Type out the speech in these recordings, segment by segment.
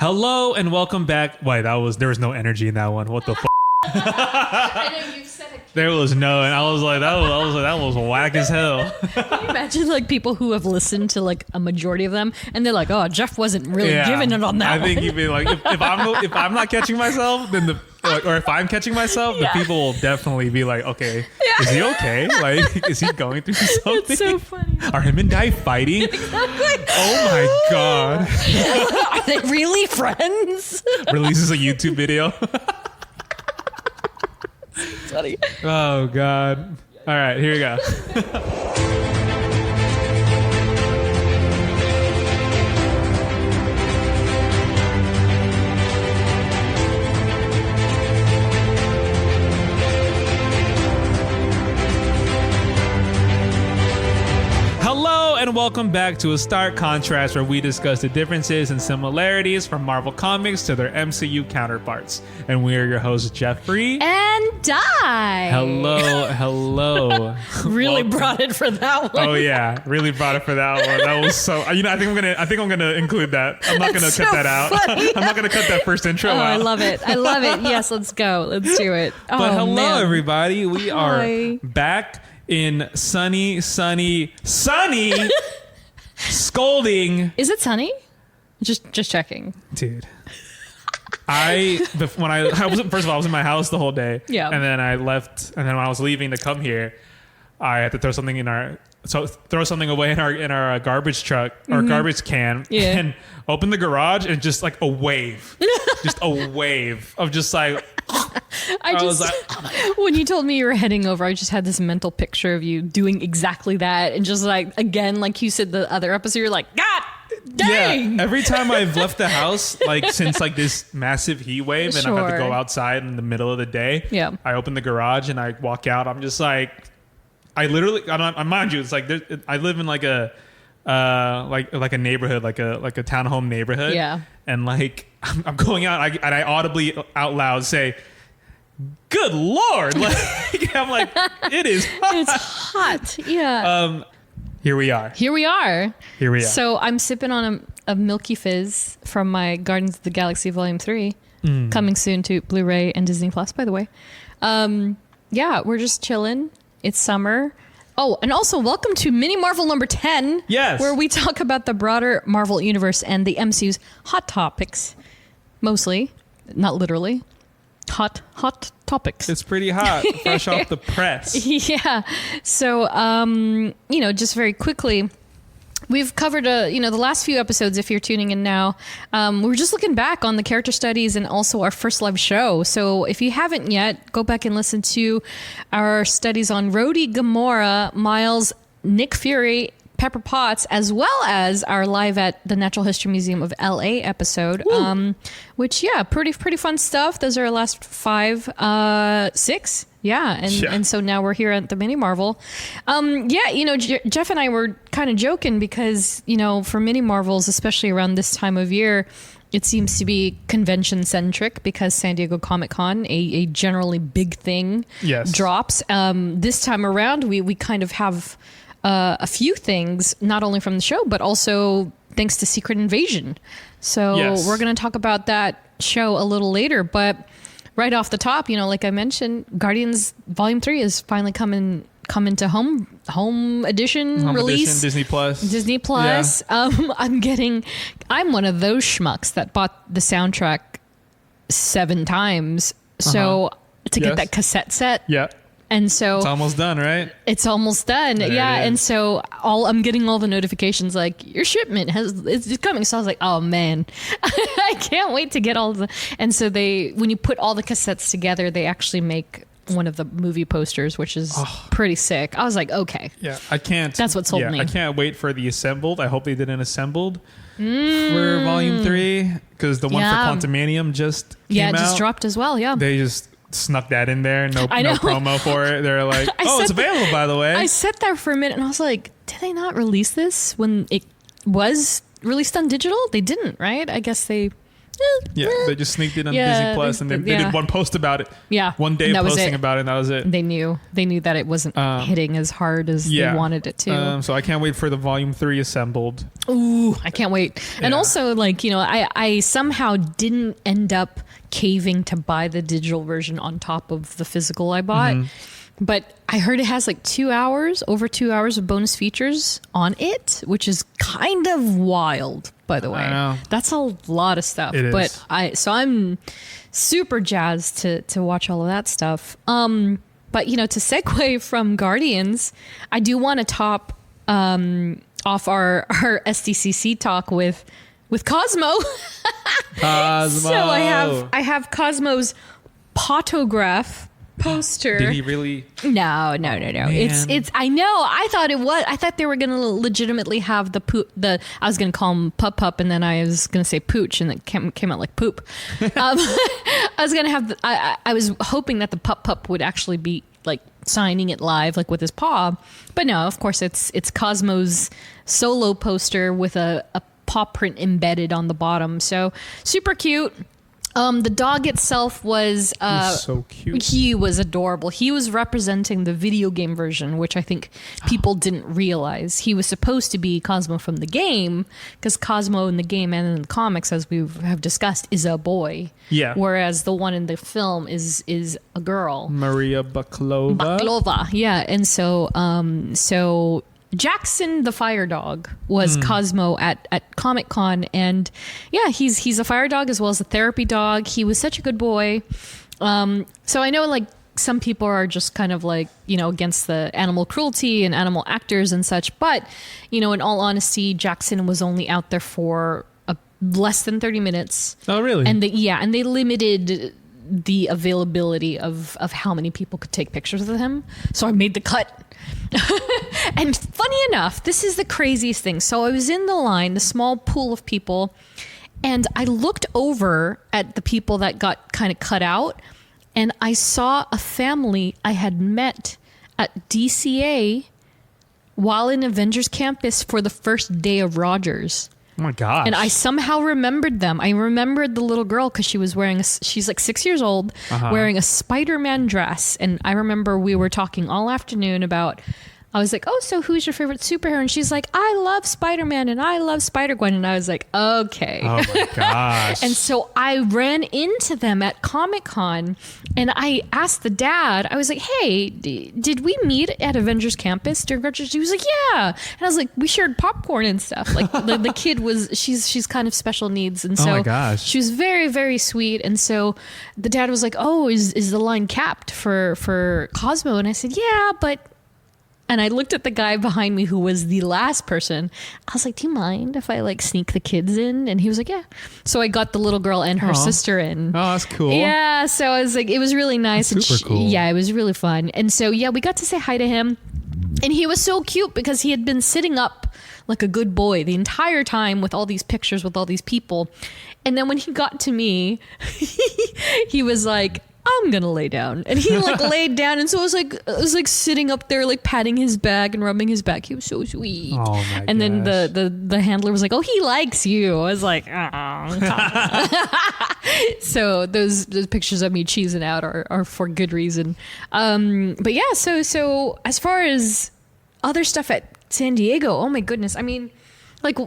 Hello and welcome back. Wait, there was no energy in that one. What the f? I know you said it. There was no, and I was like, that was whack as hell. Can you imagine like people who have listened to like a majority of them, and they're like, "Oh, Jeff wasn't really giving it on that." I think you'd be like, if I'm not catching myself, then or if I'm catching myself, the people will definitely be like, okay, is he okay? Like, is he going through something? It's so funny. Are him and Dai fighting? Exactly. Oh my god! Are they really friends? Releases a YouTube video. Funny. Oh god! All right, here we go. Hello and welcome back to A Stark Contrast, where we discuss the differences and similarities from Marvel Comics to their MCU counterparts. And we are your hosts, Geoffrey And Dai. Hello. Really Welcome. brought it for that one. Oh yeah, really brought it for that one. That was so. I think I'm gonna include that. I'm not gonna That's cut so that out. funny. I'm not gonna cut that first intro Oh, out. I love it. Yes, let's go. Let's do it. But hello, man. everybody. We Hi. are back in sunny, scolding. Is it sunny? Just checking. Dude. I was in my house the whole day. Yeah. And then I left, and then when I was leaving to come here, I had to throw something away in our garbage truck or garbage can, Yeah. and open the garage, and just like a wave of just like. I was like, when you told me you were heading over, I just had this mental picture of you doing exactly that, and just like again, like you said the other episode, you're like, God dang! Yeah, every time I've left the house, like since like this massive heat wave, and I have to go outside in the middle of the day. Yeah. I open the garage and I walk out. I'm just like, I mind you, it's like I live in like a like a neighborhood, like a townhome neighborhood. Yeah. And like I'm going out, and I audibly out loud say, "Good Lord!" Like I'm like, it is hot. It's hot. Yeah. Here we are. Here we are. So I'm sipping on a Milky Fizz from my Guardians of the Galaxy Volume 3, coming soon to Blu-ray and Disney Plus, by the way. Yeah, we're just chilling. It's summer. Oh, and also welcome to Mini Marvel number 10. Yes. Where we talk about the broader Marvel universe and the MCU's hot topics. Mostly. Not literally. Hot topics. It's pretty hot, fresh off the press. Yeah. So, just very quickly, we've covered, the last few episodes, if you're tuning in now. We're just looking back on the character studies and also our first live show. So if you haven't yet, go back and listen to our studies on Rhodey, Gamora, Miles, Nick Fury, Pepper Potts, as well as our live at the Natural History Museum of LA episode, which, pretty fun stuff. Those are our last 6. Yeah. And so now we're here at the Mini Marvel. Jeff and I were kind of joking because, for Mini Marvels, especially around this time of year, it seems to be convention centric because San Diego Comic-Con, a generally big thing, drops. This time around, we kind of have a few things, not only from the show, but also thanks to Secret Invasion. So we're going to talk about that show a little later. But right off the top, like I mentioned, Guardians Volume 3 is finally coming to home edition release. Disney Plus. Yeah. I'm one of those schmucks that bought the soundtrack 7 times. So to get that cassette set. Yeah. And so it's almost done, right? It's almost done. There yeah. And so I'm getting all the notifications like your shipment it's coming. So I was like, oh man, I can't wait to get all the, and so when you put all the cassettes together, they actually make one of the movie posters, which is pretty sick. I was like, okay. Yeah. I can't. That's what sold me. I can't wait for the assembled. I hope they did an assembled for Volume 3 because the one for Quantumanium just came out. Just dropped as well. Yeah. They just snuck that in there. No promo for it. They're like, it's available, by the way. I sat there for a minute and I was like, did they not release this when it was released on digital? They didn't, right? I guess they Yeah, they just sneaked it on Yeah, Disney Plus, and they did one post about it. Yeah, one day and of that was posting it. about it, and that was it. They knew that it wasn't hitting as hard as they wanted it to. So I can't wait for the Volume 3 assembled. Ooh, I can't wait. And also, like, I somehow didn't end up caving to buy the digital version on top of the physical I bought. But I heard it has like over 2 hours of bonus features on it, which is kind of wild, by the way. I know. That's a lot of stuff. It but is. So I'm super jazzed to watch all of that stuff. But to segue from Guardians, I do want to top off our SDCC talk with Cosmo. Cosmo. So I have Cosmo's potograph poster. Did he really? No. It's. I know. I thought they were gonna legitimately have the. I was gonna call him Pup, and then I was gonna say Pooch, and it came out like poop. I was gonna have. I was hoping that the Pup would actually be like signing it live, like with his paw, but no. Of course, it's Cosmo's solo poster with a paw print embedded on the bottom. So super cute. The dog itself was so cute. He was adorable. He was representing the video game version, which I think people didn't realize. He was supposed to be Cosmo from the game, because Cosmo in the game and in the comics, as we have discussed, is a boy. Yeah. Whereas the one in the film is a girl. Maria Baklova. Baklova. Yeah. And so Jackson the fire dog was Cosmo at Comic-Con, and yeah, he's a fire dog as well as a therapy dog. He was such a good boy. So I know like some people are just kind of like, against the animal cruelty and animal actors and such, but in all honesty, Jackson was only out there for less than 30 minutes. Oh, really? And they limited the availability of how many people could take pictures of him. So I made the cut. And funny enough, this is the craziest thing. So I was in the line, the small pool of people, and I looked over at the people that got kind of cut out, and I saw a family I had met at DCA while in Avengers Campus for the first day of Rogers. Oh my gosh. And I somehow remembered them. I remembered the little girl because she was she's like 6 years old, wearing a Spider-Man dress. And I remember we were talking all afternoon about, I was like, oh, so who's your favorite superhero? And she's like, I love Spider-Man and I love Spider-Gwen. And I was like, okay. Oh my gosh. And so I ran into them at Comic-Con and I asked the dad, I was like, hey, did we meet at Avengers Campus during Rogers? He was like, yeah. And I was like, we shared popcorn and stuff. Like the kid she's kind of special needs. And so oh my gosh. She was very, very sweet. And so the dad was like, oh, is the line capped for Cosmo? And I said, yeah, but... And I looked at the guy behind me who was the last person. I was like, do you mind if I like sneak the kids in? And he was like, yeah. So I got the little girl and her sister in. Oh, that's cool. Yeah. So I was like, it was really nice. That's super cool. Yeah, it was really fun. And so, yeah, we got to say hi to him. And he was so cute because he had been sitting up like a good boy the entire time with all these pictures with all these people. And then when he got to me, he was like, I'm gonna lay down, and he like laid down, and so I was like sitting up there like patting his back and rubbing his back. He was so sweet. Oh my and then gosh. the handler was like, oh, he likes you. I was like, oh. So those pictures of me cheesing out are for good reason. But yeah, so as far as other stuff at San Diego, oh my goodness, I mean, like,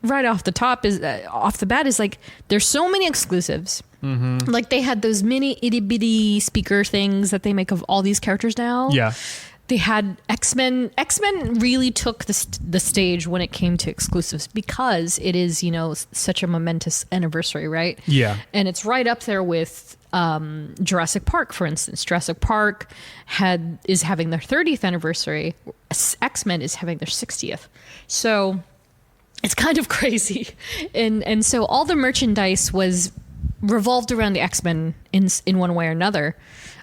right off the bat is like there's so many exclusives. Mm-hmm. Like they had those mini itty bitty speaker things that they make of all these characters now. Yeah. They had X-Men. X-Men really took the stage when it came to exclusives because it is, such a momentous anniversary, right? Yeah. And it's right up there with Jurassic Park, for instance. Jurassic Park is having their 30th anniversary. X-Men is having their 60th. So it's kind of crazy. And so all the merchandise was revolved around the X-Men in one way or another.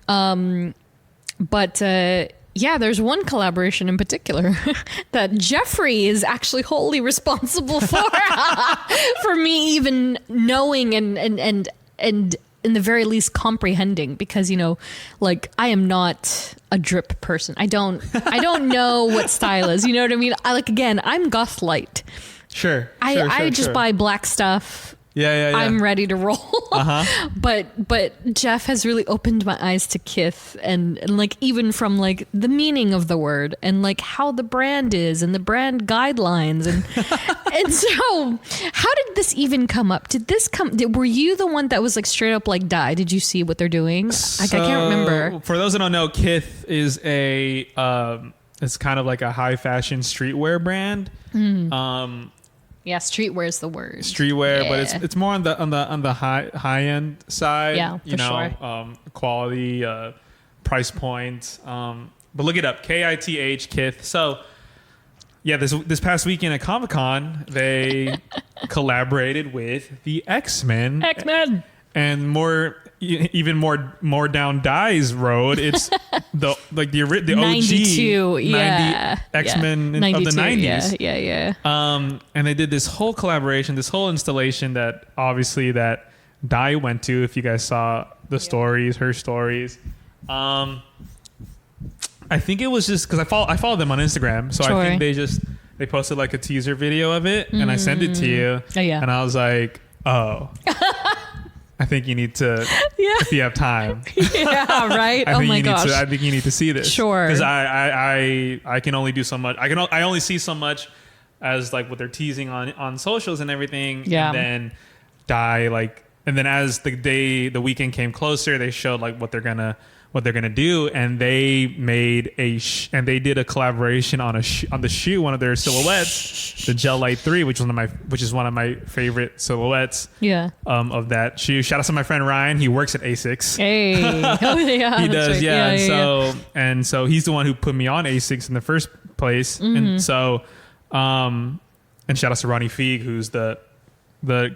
But there's one collaboration in particular that Geoffrey is actually wholly responsible for, for me even knowing and in the very least comprehending, because like I am not a drip person. I don't know what style is. You know what I mean? I'm goth light. Sure. I just buy black stuff I'm ready to roll. But Jeff has really opened my eyes to Kith and like even from like the meaning of the word and like how the brand is and the brand guidelines and so how did this even come up? Were you the one that was like straight up like Dai? Did you see what they're doing? I can't remember. For those that don't know, Kith is it's kind of like a high fashion streetwear brand. Yeah, streetwear is the word. Streetwear, but it's more on the high end side. Yeah, for sure. Quality, price point. But look it up, KITH Kith. So yeah, this past weekend at Comic-Con, they collaborated with the X-Men. And even more down Dai's road. It's the OG 92, 90 X-Men of the 90s. Yeah. And they did this whole collaboration, this whole installation that obviously that Dai went to. If you guys saw the stories, her stories, I think it was just because I followed them on Instagram, so I think they posted like a teaser video of it, and I sent it to you, and I was like, oh. I think you need to, if you have time. Yeah, right. Oh my gosh. I think you need to see this. Sure. Because I can only do so much. I only see so much as like what they're teasing on socials and everything. Yeah. And then and then as the weekend came closer, they showed like what they're gonna do, and they made they did a collaboration on the shoe, one of their silhouettes, the Gel Light 3, which is one of my favorite silhouettes. Yeah. Of that shoe. Shout out to my friend Ryan. He works at Asics. Hey. Oh yeah. He does. Right. Yeah. And so he's the one who put me on Asics in the first place. And so, and shout out to Ronnie Feig, who's the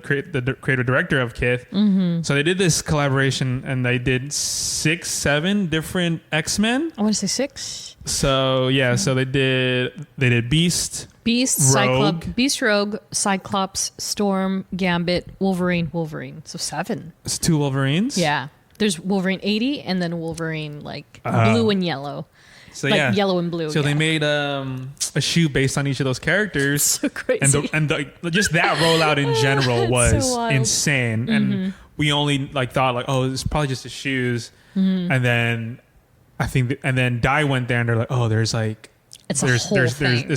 creative director of Kith. So they did this collaboration and they did 6-7 different X-Men. I want to say 6. So yeah, so they did Beast, Rogue, Cyclops, Storm, Gambit, Wolverine. So 7. It's 2 Wolverines. Yeah. There's Wolverine 80 and then Wolverine like blue and yellow. So like yellow and blue. So they made a shoe based on each of those characters. So crazy. And just that rollout in general was so insane. And we only like thought like, oh, it's probably just the shoes. And then I think, and then Dai went there and they're like, oh, there's a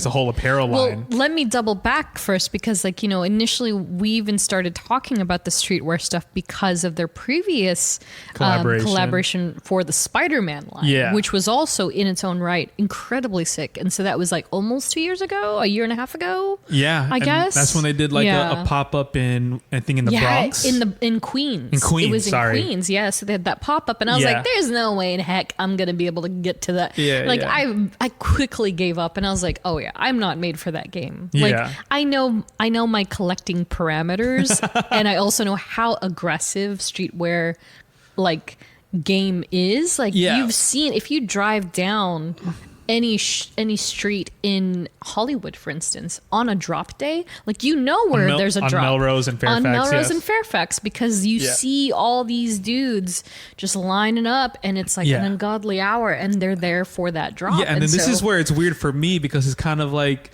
whole apparel line. Well, let me double back first because initially we even started talking about the streetwear stuff because of their previous collaboration for the Spider-Man line, which was also in its own right incredibly sick. And so that was like almost 2 years ago, a year and a half ago. Yeah. I guess. That's when they did like a pop-up in the Bronx. in Queens. In Queens, in Queens, yeah. So they had that pop-up and I was like, there's no way in heck I'm going to be able to get to that. I quickly gave up and I was like, oh yeah, I'm not made for that game. Like I know my collecting parameters and I also know how aggressive streetwear like game is. Like you've seen, if you drive down any street in Hollywood, for instance, on a drop day, like where there's a drop. On Melrose and Fairfax. On Melrose and Fairfax, because you see all these dudes just lining up and it's like an ungodly hour and they're there for that drop. Yeah, and then this is where it's weird for me because it's kind of like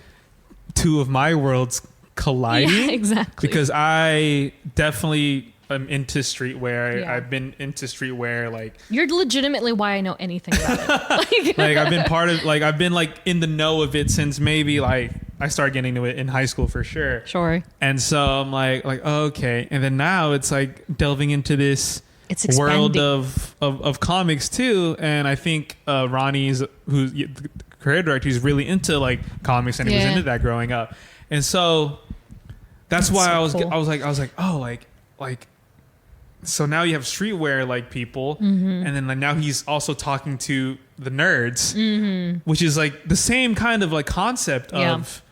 two of my worlds colliding. Yeah, exactly. Because I definitely I'm into streetwear. I've been into streetwear. Like you're legitimately why I know anything about it. Like I've been part of. Like I've been like in the know of it since maybe like I started getting into it in high school for sure. Sure. And so I'm like okay, and then now it's like delving into this world of comics too. And I think Ronnie's who's the creative director, he's really into like comics and he was into that growing up. And so that's why I was like oh like. So now you have streetwear like people, and then like now he's also talking to the nerds, which is like the same kind of like concept of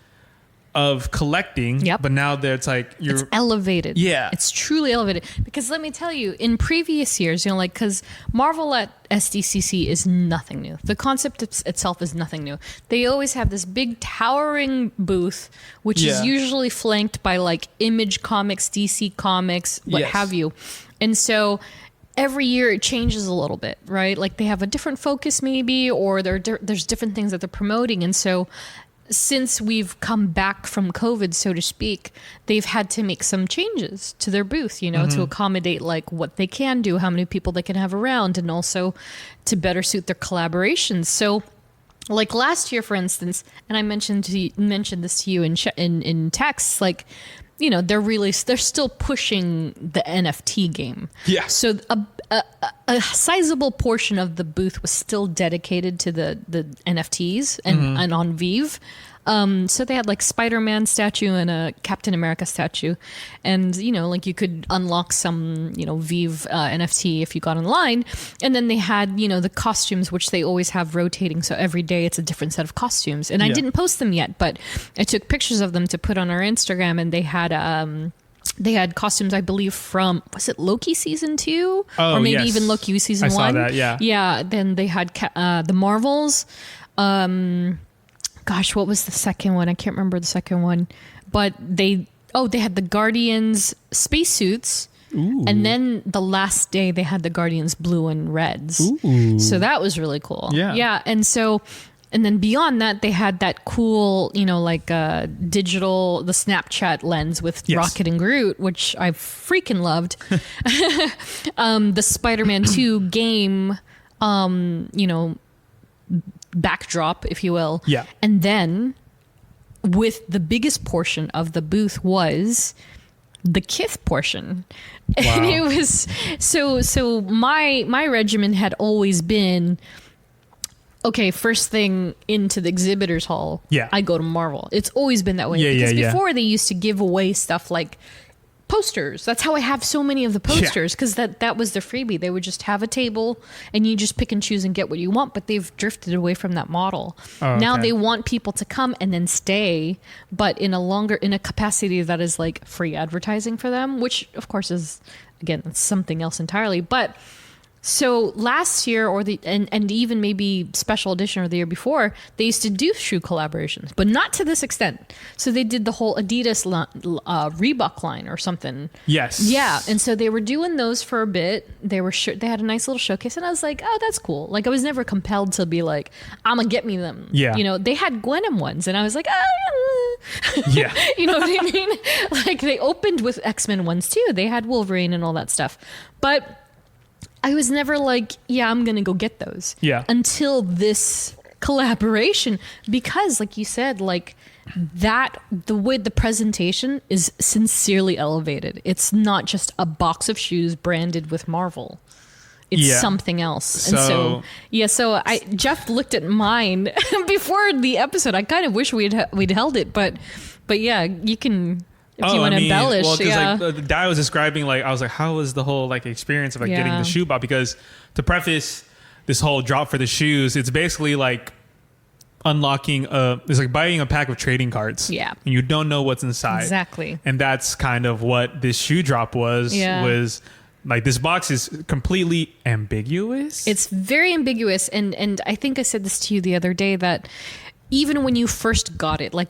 collecting. But now that it's like it's elevated. Yeah, it's truly elevated. Because let me tell you, in previous years, because Marvel at SDCC is nothing new. The concept itself is nothing new. They always have this big towering booth, which is usually flanked by like Image Comics, DC Comics, what have you. And so every year it changes a little bit, right? Like they have a different focus maybe, or there's different things that they're promoting. And so since we've come back from COVID, so to speak, they've had to make some changes to their booth, to accommodate like what they can do, how many people they can have around, and also to better suit their collaborations. So like last year, for instance, and I mentioned this to you in text, like, they're still pushing the NFT game. Yeah. So a sizable portion of the booth was still dedicated to the NFTs and on Vive. So they had like Spider-Man statue and a Captain America statue, and like you could unlock some Vive NFT if you got online, and then they had the costumes, which they always have rotating, so every day it's a different set of costumes. And I didn't post them yet, but I took pictures of them to put on our Instagram, and they had costumes, I believe, from, was it Loki season 2? Oh, or maybe yes. even Loki season 1. I saw that, yeah. Yeah, then they had the Marvels. Gosh, what was the second one? I can't remember the second one. But they had the Guardians spacesuits. Ooh. And then the last day they had the Guardians blue and reds. Ooh. So that was really cool. Yeah. Yeah. And then beyond that, they had that cool, digital, the Snapchat lens with Rocket and Groot, which I freaking loved. The Spider-Man 2 game, backdrop, if you will. Yeah. And then with the biggest portion of the booth was the Kith portion. Wow. And it was so my regimen had always been, okay, first thing into the exhibitors hall, I go to Marvel. It's always been that way. Because before they used to give away stuff like posters. That's how I have so many of the posters, because that was the freebie. They would just have a table and you just pick and choose and get what you want, but they've drifted away from that model. Now they want people to come and then stay, but in a capacity that is like free advertising for them, which of course is, again, it's something else entirely. But so last year, and even maybe special edition or the year before, they used to do shoe collaborations, but not to this extent. So they did the whole Adidas Reebok line or something. Yes. Yeah, and so they were doing those for a bit. They had a nice little showcase, and I was like, oh, that's cool. Like I was never compelled to be like, I'm gonna get me them. Yeah. They had Gwenem ones, and I was like, yeah. You know what I mean? Like they opened with X-Men ones too. They had Wolverine and all that stuff, but I was never like, yeah, I'm going to go get those. Yeah. Until this collaboration, because like you said, like the way the presentation is sincerely elevated. It's not just a box of shoes branded with Marvel. It's something else. And so Jeff looked at mine before the episode. I kind of wish we'd held it, but yeah, you can, if you want to embellish. Well, because like Dai was describing, like I was like, how was the whole like experience of like getting the shoe box? Because to preface this whole drop for the shoes, it's basically like unlocking it's like buying a pack of trading cards. Yeah. And you don't know what's inside. Exactly. And that's kind of what this shoe drop was. Yeah. Was like this box is completely ambiguous. It's very ambiguous, and I think I said this to you the other day that even when you first got it, like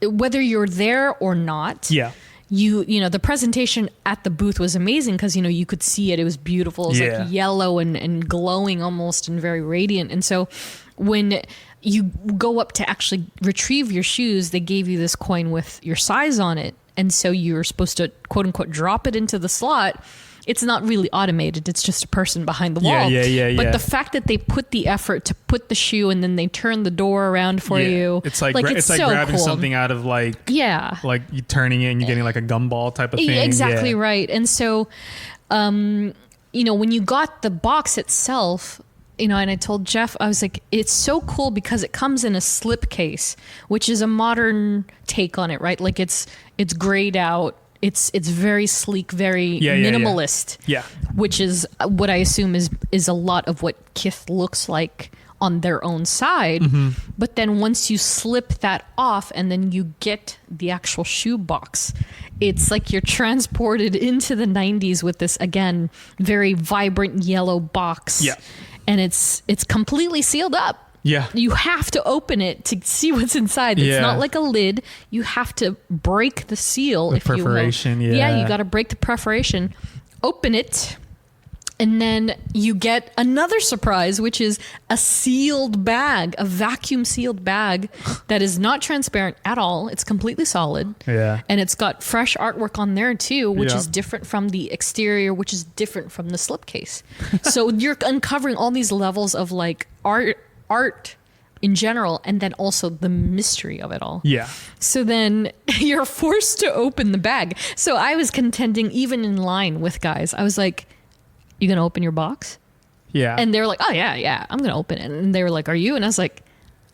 whether you're there or not, you know the presentation at the booth was amazing because you could see it. It was beautiful. It was like yellow and glowing almost and very radiant. And so when you go up to actually retrieve your shoes, they gave you this coin with your size on it, and so you're supposed to quote unquote drop it into the slot. It's not really automated. It's just a person behind the wall. But the fact that they put the effort to put the shoe and then they turn the door around for you. It's like it's so grabbing cool. something out of like you turning it and you're getting like a gumball type of thing. Exactly right. And so, when you got the box itself, and I told Jeff, I was like, it's so cool because it comes in a slip case, which is a modern take on it, right? Like it's grayed out. It's very sleek, very minimalist. Yeah. Which is what I assume is a lot of what Kith looks like on their own side. Mm-hmm. But then once you slip that off and then you get the actual shoe box, it's like you're transported into the 90s with this, again, very vibrant yellow box. Yeah. And it's completely sealed up. Yeah. You have to open it to see what's inside. It's not like a lid. You have to break the seal. The perforation, you got to break the perforation, open it, And then you get another surprise, which is a sealed bag, a vacuum sealed bag that is not transparent at all. It's completely solid. Yeah. And it's got fresh artwork on there too, which is different from the exterior, which is different from the slipcase. So you're uncovering all these levels of like art in general, and then also the mystery of it all. Yeah. So then you're forced to open the bag. So I was contending even in line with guys. I was like, you gonna open your box? Yeah. And they were like, oh yeah, I'm gonna open it. And they were like, are you? And I was like,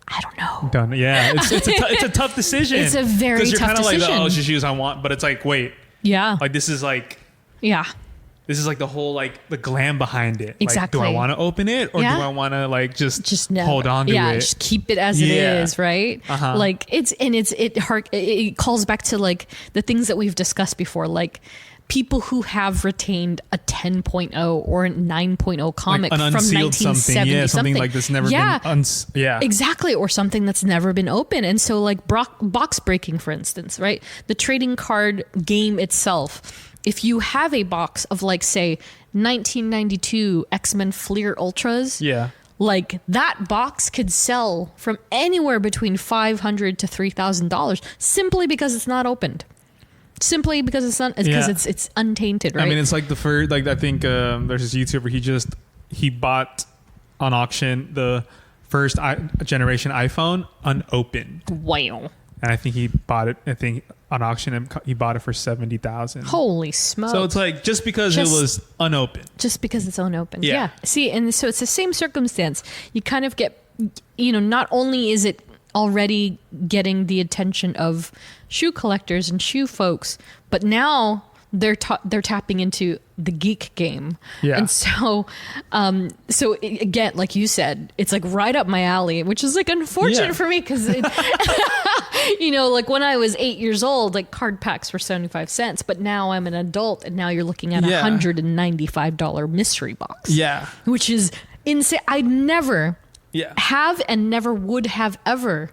I don't know. Done. Yeah. It's a tough decision. It's a very tough decision. Because you're kind of like, oh, it's just shoes I want, but it's like, wait. Yeah. Like this is like. Yeah. This is like the whole like the glam behind it. Exactly. Like, do I want to open it or do I want to like just hold on to it? Yeah, just keep it as it is, right? Uh-huh. Like it calls back to like the things that we've discussed before, like people who have retained a 10.0 or a 9.0 comic like from 1970 something like this never been exactly, or something that's never been open. And so like box breaking, for instance, right? The trading card game itself, if you have a box of like say 1992 X-Men Fleer Ultras, like that box could sell from anywhere between $500 to $3,000 simply because it's not opened. Simply because it's not, because it's untainted, right? I mean, it's like the first, like I think there's this YouTuber. He bought on auction the first generation iPhone unopened. Wow. And I think he bought it. I think on auction and he bought it for $70,000. Holy smokes! So it's like just because it was unopened. Just because it's unopened. Yeah. See, and so it's the same circumstance. You kind of get, not only is it already getting the attention of shoe collectors and shoe folks, but now they're tapping into the geek game. Yeah. And so again, like you said, it's like right up my alley, which is like unfortunate for me because like when I was 8 years old, like card packs were 75 cents, but now I'm an adult and now you're looking at $195 mystery box. Yeah. Which is insane. I never have and never would have ever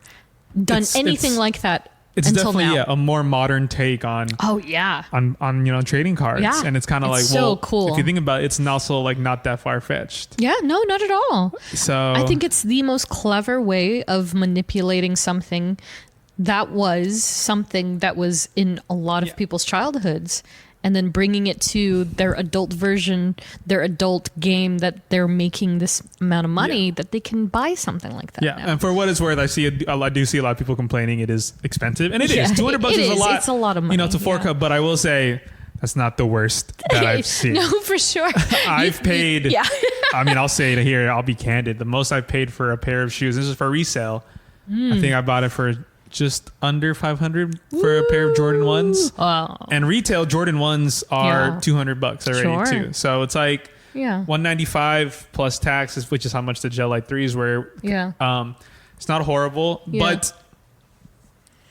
done anything like that. It's until definitely now. A more modern take on on trading cards, and it's kind of like so cool. If you think about it, it's also like not that far fetched. Yeah, no, not at all. So I think it's the most clever way of manipulating something that was in a lot of people's childhoods, and then bringing it to their adult version, their adult game that they're making this amount of money that they can buy something like that. Yeah, now. and for what it's worth, I do see a lot of people complaining it is expensive, and it is. $200 is a lot. It's a lot of money. It's a fork but I will say that's not the worst that I've seen. No, for sure. I've paid. I mean, I'll say it here. I'll be candid. The most I've paid for a pair of shoes. This is for resale. I think I bought it for just under $500 for a pair of Jordan 1s. Wow. And retail Jordan 1s are $200 already too. So it's like $195 plus taxes, which is how much the Gel Light 3s were. Yeah. It's not horrible, but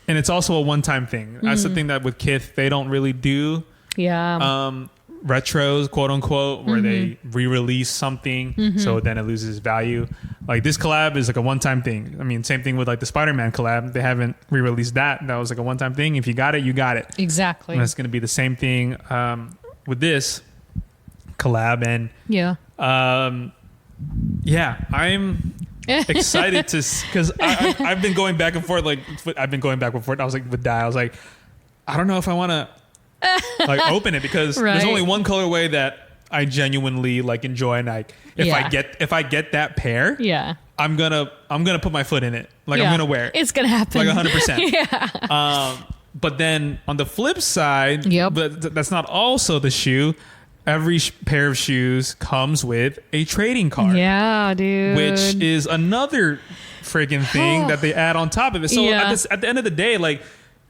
and it's also a one-time thing. That's the thing that with Kith they don't really do. Yeah. Retros, quote unquote, where they re-release something, so then it loses value. Like this collab is like a one-time thing. I mean, same thing with like the Spider-Man collab. They haven't re-released that. That was like a one-time thing. If you got it, you got it. Exactly. And it's going to be the same thing with this collab. And I'm excited because I've been going back and forth. I was like with Dai. I was like, I don't know if I want to like open it because there's only one colorway that I genuinely like enjoy, and if I get that pair, I'm gonna put my foot in it. Like I'm gonna wear it. It's gonna happen. Like 100%. Yeah. But then on the flip side, but that's not also the shoe. Every pair of shoes comes with a trading card. Yeah, dude. Which is another freaking thing that they add on top of it. So at the end of the day, like.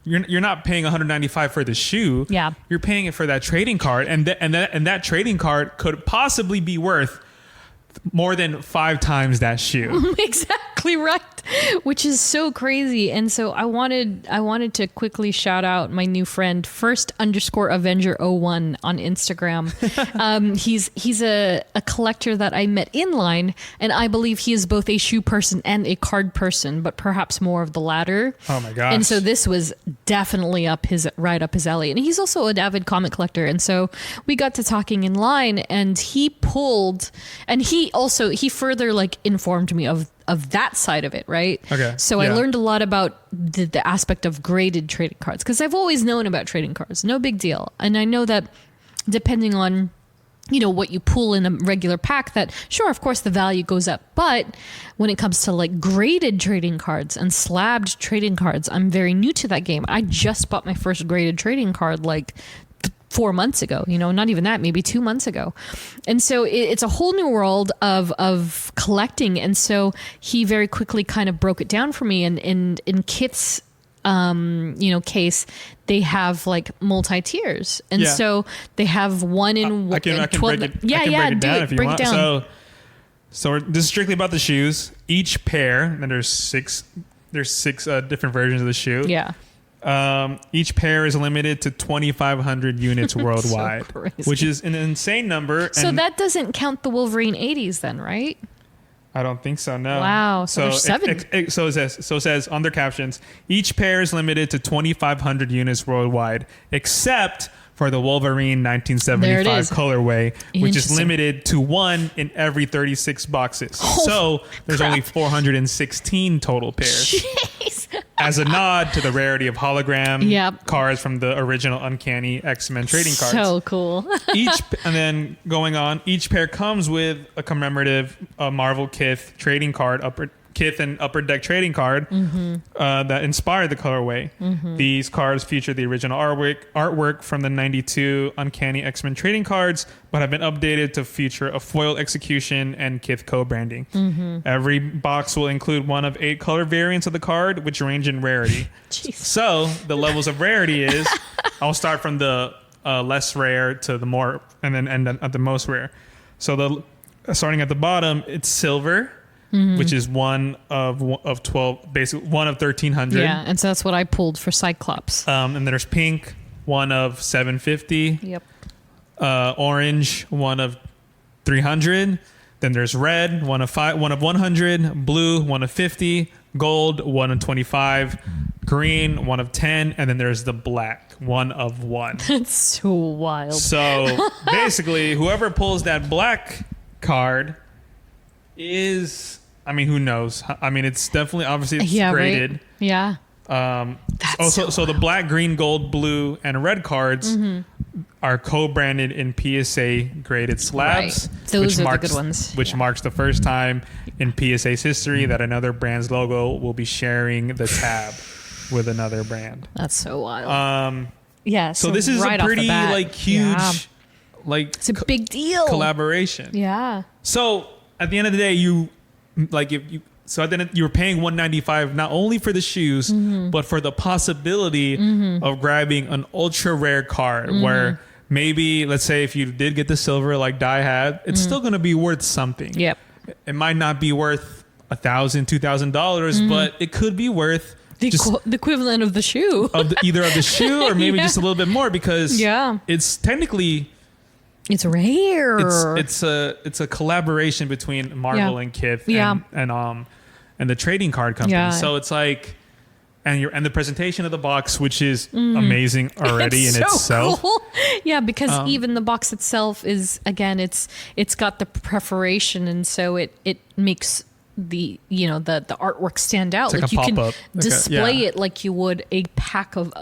You're not paying $195 for the shoe. Yeah. You're paying it for that trading card, and that trading card could possibly be worth more than 5 times that shoe. Exactly. exactly right, which is so crazy. And so I wanted to quickly shout out my new friend, first_Avenger01 on Instagram. He's a collector that I met in line, and I believe he is both a shoe person and a card person, but perhaps more of the latter. Oh my gosh. And so this was definitely right up his alley. And he's also an avid comic collector. And so we got to talking in line, and he pulled, and he further like informed me of that side of it, right? Okay. So I learned a lot about the aspect of graded trading cards, because I've always known about trading cards, no big deal. And I know that depending on what you pull in a regular pack, that sure, of course the value goes up. But when it comes to like graded trading cards and slabbed trading cards, I'm very new to that game. I just bought my first graded trading card like 4 months ago, not even that, maybe 2 months ago. And so it's a whole new world of collecting. And so he very quickly kind of broke it down for me. And in Kit's, case, they have like multi-tiers. And so they have one in I can 12. break it down if you want. Down. So this is strictly about the shoes. Each pair, and there's six different versions of the shoe. Yeah. Each pair is limited to 2,500 units worldwide, which is an insane number. So that doesn't count the Wolverine 80s then, right? I don't think so, no. Wow. So there's 7. So it says on their captions, each pair is limited to 2,500 units worldwide, except for the Wolverine 1975 colorway, which is limited to 1 in every 36 boxes. So there's only 416 total pairs. Jeez. As a nod to the rarity of hologram cards from the original Uncanny X-Men trading cards. So cool. And then going on, each pair comes with a commemorative Marvel Kith trading card, Kith and Upper Deck trading card that inspired the colorway. These cards feature the original artwork from the 92 Uncanny X-Men trading cards, but have been updated to feature a foil execution and Kith co-branding. Every box will include one of 8 color variants of the card, which range in rarity. So the levels of rarity is, I'll start from the less rare to the more, and then end at the most rare. So starting at the bottom, it's silver, which is one of 12, basically one of 1,300. Yeah, and so that's what I pulled for Cyclops. And there's pink, one of 750. Yep. Orange, one of 300. Then there's red, one of 100. Blue, one of 50. Gold, one of 25. Green, one of 10. And then there's the black, one of 1. That's so wild. So basically, whoever pulls that black card is, who knows? It's definitely, obviously, it's graded. Right? Yeah. So the black, green, gold, blue, and red cards are co-branded in PSA graded slabs. Right. Those are the good ones. Which marks the first time in PSA's history that another brand's logo will be sharing the tab with another brand. That's so wild. So this is a pretty huge, it's a big deal collaboration. Yeah. So at the end of the day, you were paying $195 not only for the shoes, but for the possibility of grabbing an ultra rare card where maybe, let's say if you did get the silver like Dai had, it's still going to be worth something. Yep. It might not be worth $1,000, $2,000, but it could be worth the equivalent of the shoe. Either of the shoe or maybe just a little bit more, because it's technically... It's rare. It's a collaboration between Marvel and Kith and the trading card company. Yeah. So it's like, and the presentation of the box, which is amazing already in itself. Cool. Yeah, because even the box itself is, again, it's got the perforation, and so it makes the artwork stand out. It's like you can display it like you would a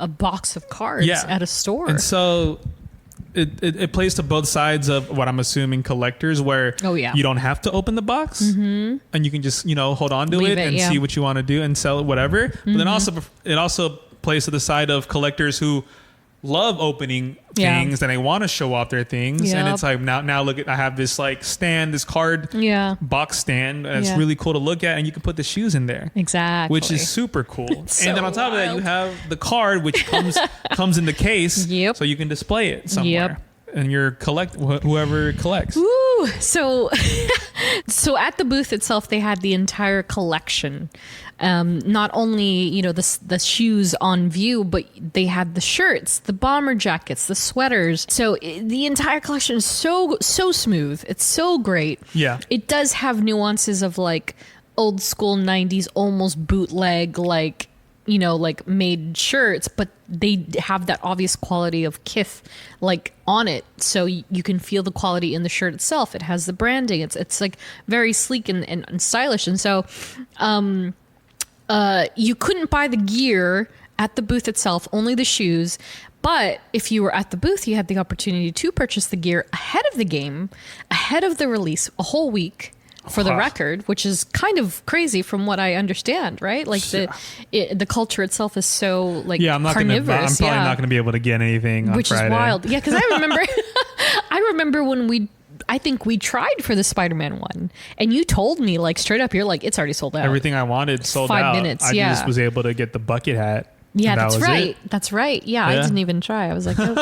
box of cards at a store. And so it plays to both sides of what I'm assuming collectors, where you don't have to open the box and you can just hold on to Leave it and see what you want to do and sell it, whatever. But then it also plays to the side of collectors who love opening things and they want to show off their things. And it's like, now look at, I have this like stand, this card box stand, and it's really cool to look at, and you can put the shoes in there. Exactly. Which is super cool. And then on top of that, you have the card, which comes in the case, so you can display it somewhere. And whoever collects. Ooh, Whew. So at the booth itself, they had the entire collection. Not only, the shoes on view, but they had the shirts, the bomber jackets, the sweaters. So the entire collection is so smooth. It's so great. Yeah. It does have nuances of like old school 90s, almost bootleg, like made shirts, but they have that obvious quality of Kith like on it. So you can feel the quality in the shirt itself. It has the branding. It's like very sleek and stylish. And so, you couldn't buy the gear at the booth itself, only the shoes. But if you were at the booth, you had the opportunity to purchase the gear ahead of the game, ahead of the release, a whole week for the record, which is kind of crazy from what I understand, right? Like the culture itself is so like I'm carnivorous. I'm probably not going to be able to get anything on which Friday. Is wild. Yeah, because I remember when I think we tried for the Spider-Man one, and you told me like straight up, you're like, it's already sold out. Everything I wanted sold 5 out. minutes. I just was able to get the bucket hat. Yeah, that that's was right. it. That's right. Yeah, I didn't even try. I was like, oh.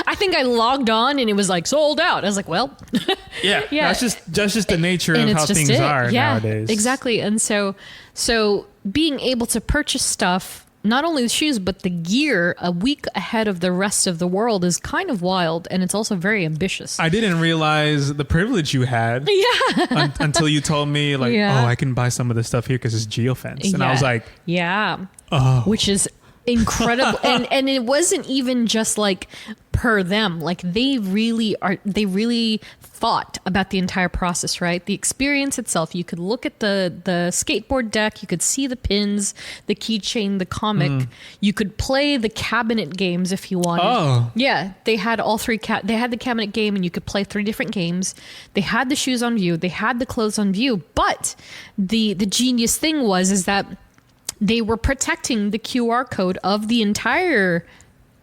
I think I logged on and it was like sold out. I was like, well, yeah. That's just the nature and of how things are nowadays. Exactly. And so being able to purchase stuff, not only the shoes, but the gear a week ahead of the rest of the world is kind of wild. And it's also very ambitious. I didn't realize the privilege you had until you told me like, oh, I can buy some of the stuff here because it's geofenced. And I was like, which is incredible. and it wasn't even just like per them. Like they really thought about the entire process, right? The experience itself. You could look at the skateboard deck. You could see the pins, the keychain, the comic. You could play the cabinet games if you wanted. Oh. Yeah. They had all three. They had the cabinet game and you could play 3 different games. They had the shoes on view. They had the clothes on view. But the genius thing is that they were protecting the QR code of the entire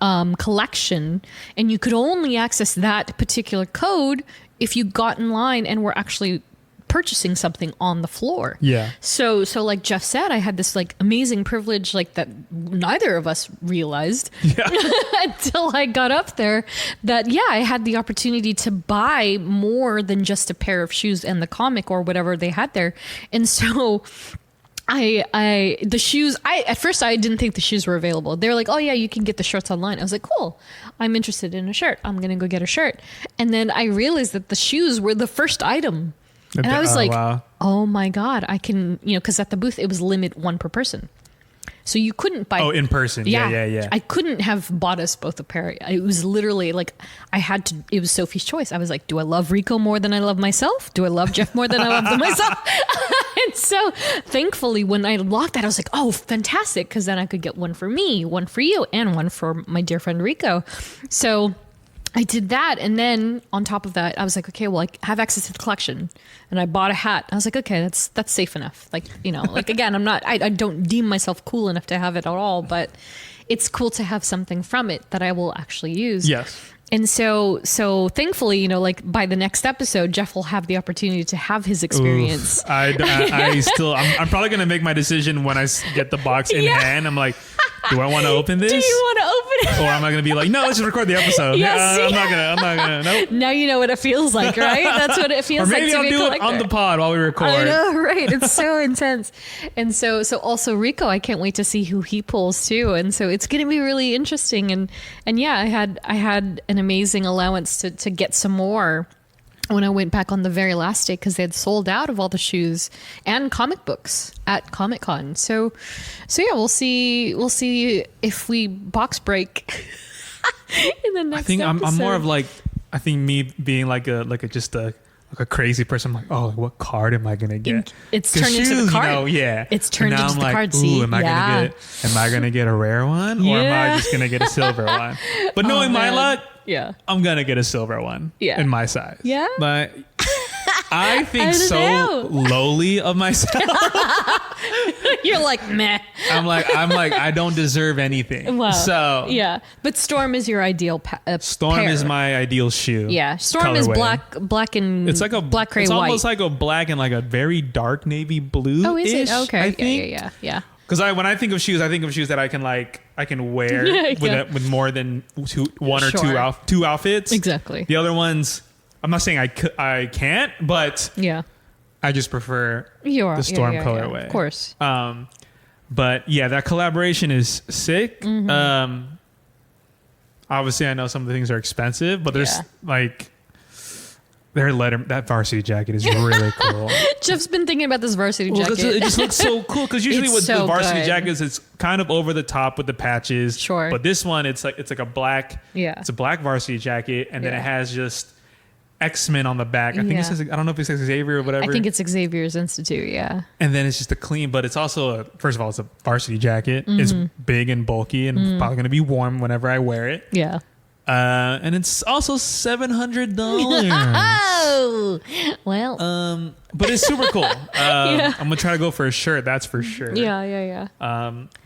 collection, and you could only access that particular code if you got in line and were actually purchasing something on the floor. Yeah. So like Jeff said, I had this like amazing privilege like that neither of us realized until I got up there that I had the opportunity to buy more than just a pair of shoes and the comic or whatever they had there. And so the shoes, at first I didn't think the shoes were available. They were like, oh yeah, you can get the shirts online. I was like, cool, I'm interested in a shirt. I'm going to go get a shirt. And then I realized that the shoes were the first item. And I was like, wow. Oh my God, I can, cause at the booth, it was limit 1 per person. So you couldn't buy. Oh, in person. Yeah. I couldn't have bought us both a pair. It was literally like it was Sophie's choice. I was like, do I love Rico more than I love myself? Do I love Jeff more than I love myself? And so thankfully when I locked that, I was like, oh, fantastic. Cause then I could get one for me, one for you, and one for my dear friend Rico. So I did that. And then on top of that, I was like, okay, well, I have access to the collection. And I bought a hat. I was like, okay, that's safe enough. Like, like again, I don't deem myself cool enough to have it at all, but it's cool to have something from it that I will actually use. Yes. And so thankfully, like by the next episode, Jeff will have the opportunity to have his experience. Oof. I'm probably going to make my decision when I get the box in hand. I'm like, do I want to open this? Do you want to open it? Or am I going to be like, no, let's just record the episode. I'm not going to, nope. Now you know what it feels like, right? That's what it feels like to be a collector. Or maybe I'll do it on the pod while we record. I know, right? It's so intense. And so also Rico, I can't wait to see who he pulls too. And so it's going to be really interesting. And yeah, I had an amazing allowance to get some more when I went back on the very last day because they had sold out of all the shoes and comic books at Comic-Con. So yeah, we'll see if we box break in the next episode. I'm more of like, I think me being like a crazy person. I'm like, oh, what card am I gonna get? It's turned into the card. It's turned into the card. See, am I gonna get a rare one, or am I just gonna get a silver one? But knowing my luck, I'm gonna get a silver one. In my size. Yeah, but I think so lowly of myself. You're like, meh. I'm like, I don't deserve anything. Well, so yeah, but Storm is your ideal Storm pair. is my ideal shoe. Yeah, Storm is black and it's like a black, gray, it's white. almost like a black and like a very dark navy blue. Oh, is it? Okay, I think. Yeah. Because when I think of shoes, I think of shoes that I can wear with more than two outfits. Exactly. The other ones, I'm not saying I can't, but Yeah. I just prefer The Storm colorway. Of course. But yeah, that collaboration is sick. Obviously, I know some of the things are expensive, but there's like that varsity jacket is really cool. Jeff's been thinking about this varsity jacket. It just looks so cool because usually with the varsity jackets, it's kind of over the top with the patches. Sure. But this one, it's like a black. Yeah. It's a black varsity jacket, and then it has just X-Men on the back. I think it says, I don't know if it says Xavier or whatever. I think it's Xavier's Institute, yeah. And then it's just a clean, but it's also first of all, it's a varsity jacket. It's big and bulky and probably going to be warm whenever I wear it. Yeah. And it's also $700. Oh, well. But it's super cool. I'm going to try to go for a shirt. That's for sure. Yeah.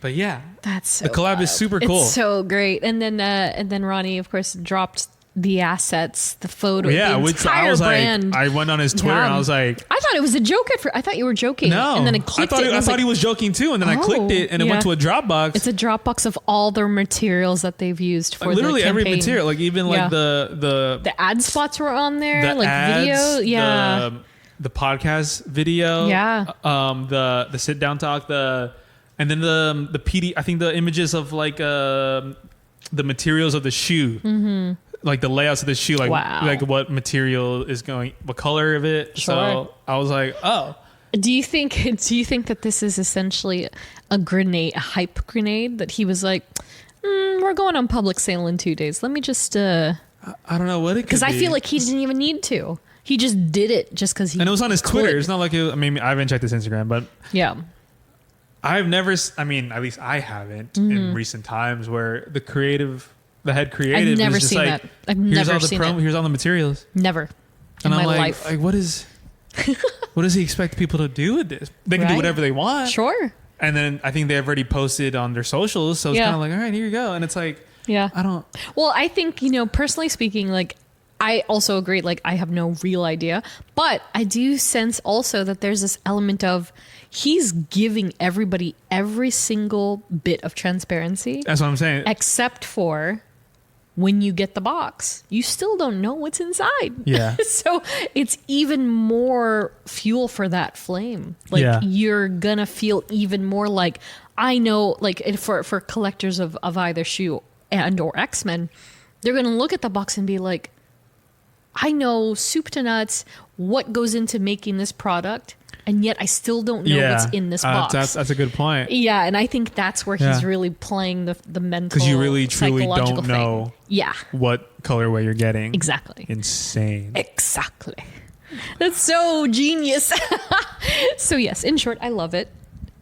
But yeah, That's so the collab is super cool. It's so great. And then Ronnie, of course, dropped the assets, the photo, yeah, the which entire I was brand. like, I went on his Twitter and I was like, I thought it was a joke I thought you were joking. no, and then I clicked it. I thought he was joking too, and then I clicked it, and it went to a Dropbox. It's a Dropbox of all their materials that they've used for literally the campaign. every material, like even like the ad spots were on there, like ads, video, the podcast video, the sit down talk, and then the PD. I think the images of like the materials of the shoe. Like the layouts of the shoe, like like what material is going, what color of it. Sure. So I was like, oh. Do you think that this is essentially a hype grenade that he was like, we're going on public sale in 2 days. Let me just I don't know what it could be. Because I feel like he didn't even need to. He just did it just because he. And it was on his Twitter. could. It's not like I haven't checked his Instagram, but yeah. I've never. I mean, at least I haven't in recent times where the head creative I've never is just seen like, that. I've never seen it. Here's all the materials. Never. And in I'm my like, life. what does he expect people to do with this? They can do whatever they want. Sure. And then I think they've already posted on their socials, so it's kind of like, all right, here you go. And it's like, I don't. Well, I think, personally speaking, like, I also agree, like, I have no real idea, but I do sense also that there's this element of he's giving everybody every single bit of transparency. That's what I'm saying. Except for when you get the box, you still don't know what's inside. Yeah. So it's even more fuel for that flame. Like you're gonna feel even more like, I know, like for collectors of either shoe and or X-Men, they're gonna look at the box and be like, I know soup to nuts what goes into making this product, and yet I still don't know what's in this box. That's a good point. Yeah, and I think that's where he's really playing the mental, because you really truly psychological don't know what colorway you're getting. Exactly. Insane. Exactly. That's so genius. So yes, in short, I love it.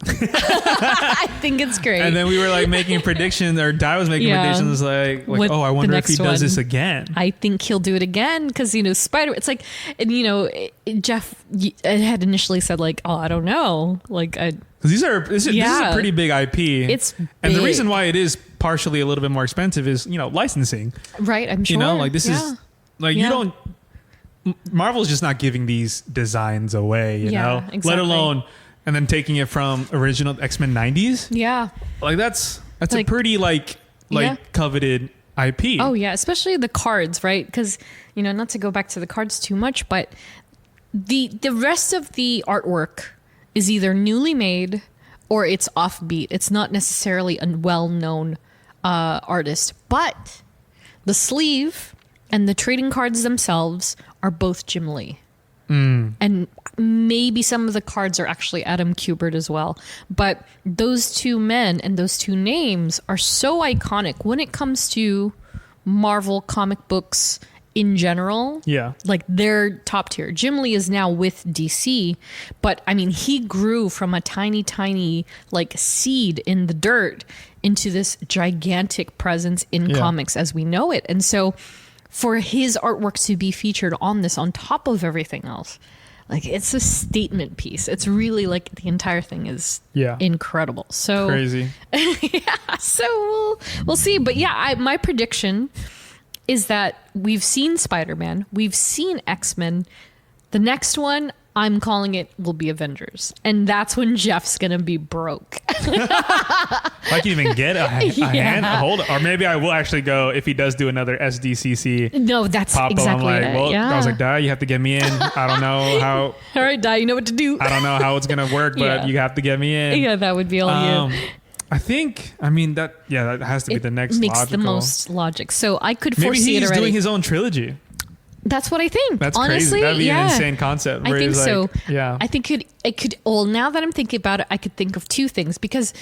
I think it's great. And then we were like making predictions, or Dai was making predictions like oh, I wonder if he does this again. I think he'll do it again because, Spider, it's like, and Jeff had initially said like, oh, I don't know. Like, because this is a pretty big IP. It's big. And the reason why it is partially a little bit more expensive is, licensing. Right, I'm sure. Like this is, like you don't, Marvel's just not giving these designs away, you know? Exactly. Let alone, and then taking it from original X-Men 90s. Yeah. Like that's like, a pretty like coveted IP. Oh yeah, especially the cards, right? Because, not to go back to the cards too much, but the rest of the artwork is either newly made or it's offbeat. It's not necessarily a well-known artist, but the sleeve and the trading cards themselves are both Jim Lee. And maybe some of the cards are actually Adam Kubert as well. But those two men and those two names are so iconic when it comes to Marvel comic books in general. Yeah. Like they're top tier. Jim Lee is now with DC, but I mean, he grew from a tiny like seed in the dirt into this gigantic presence in comics as we know it. And so for his artwork to be featured on this on top of everything else, like it's a statement piece. It's really like the entire thing is incredible. So crazy. So we'll see. But my prediction is that we've seen Spider-Man, we've seen X-Men. The next one, I'm calling it will be Avengers. And that's when Jeff's going to be broke. I can even get a hand hold, or maybe I will actually go if he does do another SDCC. No, that's exactly I'm like, it. I was like, Dai, you have to get me in. I don't know how. All right, Dai, you know what to do. I don't know how it's gonna work, but you have to get me in. Yeah, that would be all you. I think. I mean that. Yeah, that has to be the next. Makes logical. the most logic. So I could maybe foresee it already. Maybe he's doing his own trilogy. That's what I think. That's honestly, crazy. That'd be an insane concept. I think so. Yeah. I think it could. Well, now that I'm thinking about it, I could think of two things because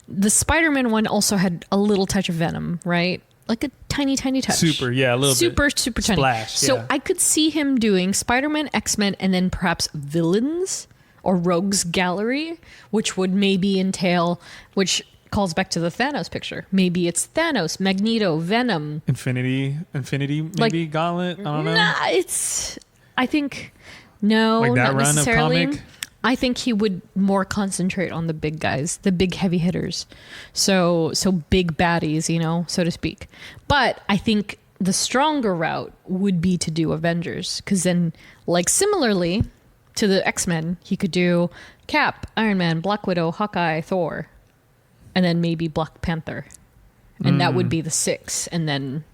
the Spider-Man one also had a little touch of Venom, right? Like a tiny touch. Super, yeah, a little bit. Super tiny. Splash. So yeah. I could see him doing Spider-Man, X-Men, and then perhaps villains or Rogues Gallery, which would maybe entail, which calls back to the Thanos picture. Maybe it's Thanos, Magneto, Venom, Infinity, maybe Gauntlet. I don't know. Nah, I think no, like that not run necessarily. of comic. I think he would more concentrate on the big guys, the big heavy hitters. So big baddies, so to speak. But I think the stronger route would be to do Avengers, because then, like similarly to the X-Men, he could do Cap, Iron Man, Black Widow, Hawkeye, Thor. And then maybe Black Panther. And that would be the 6. And then,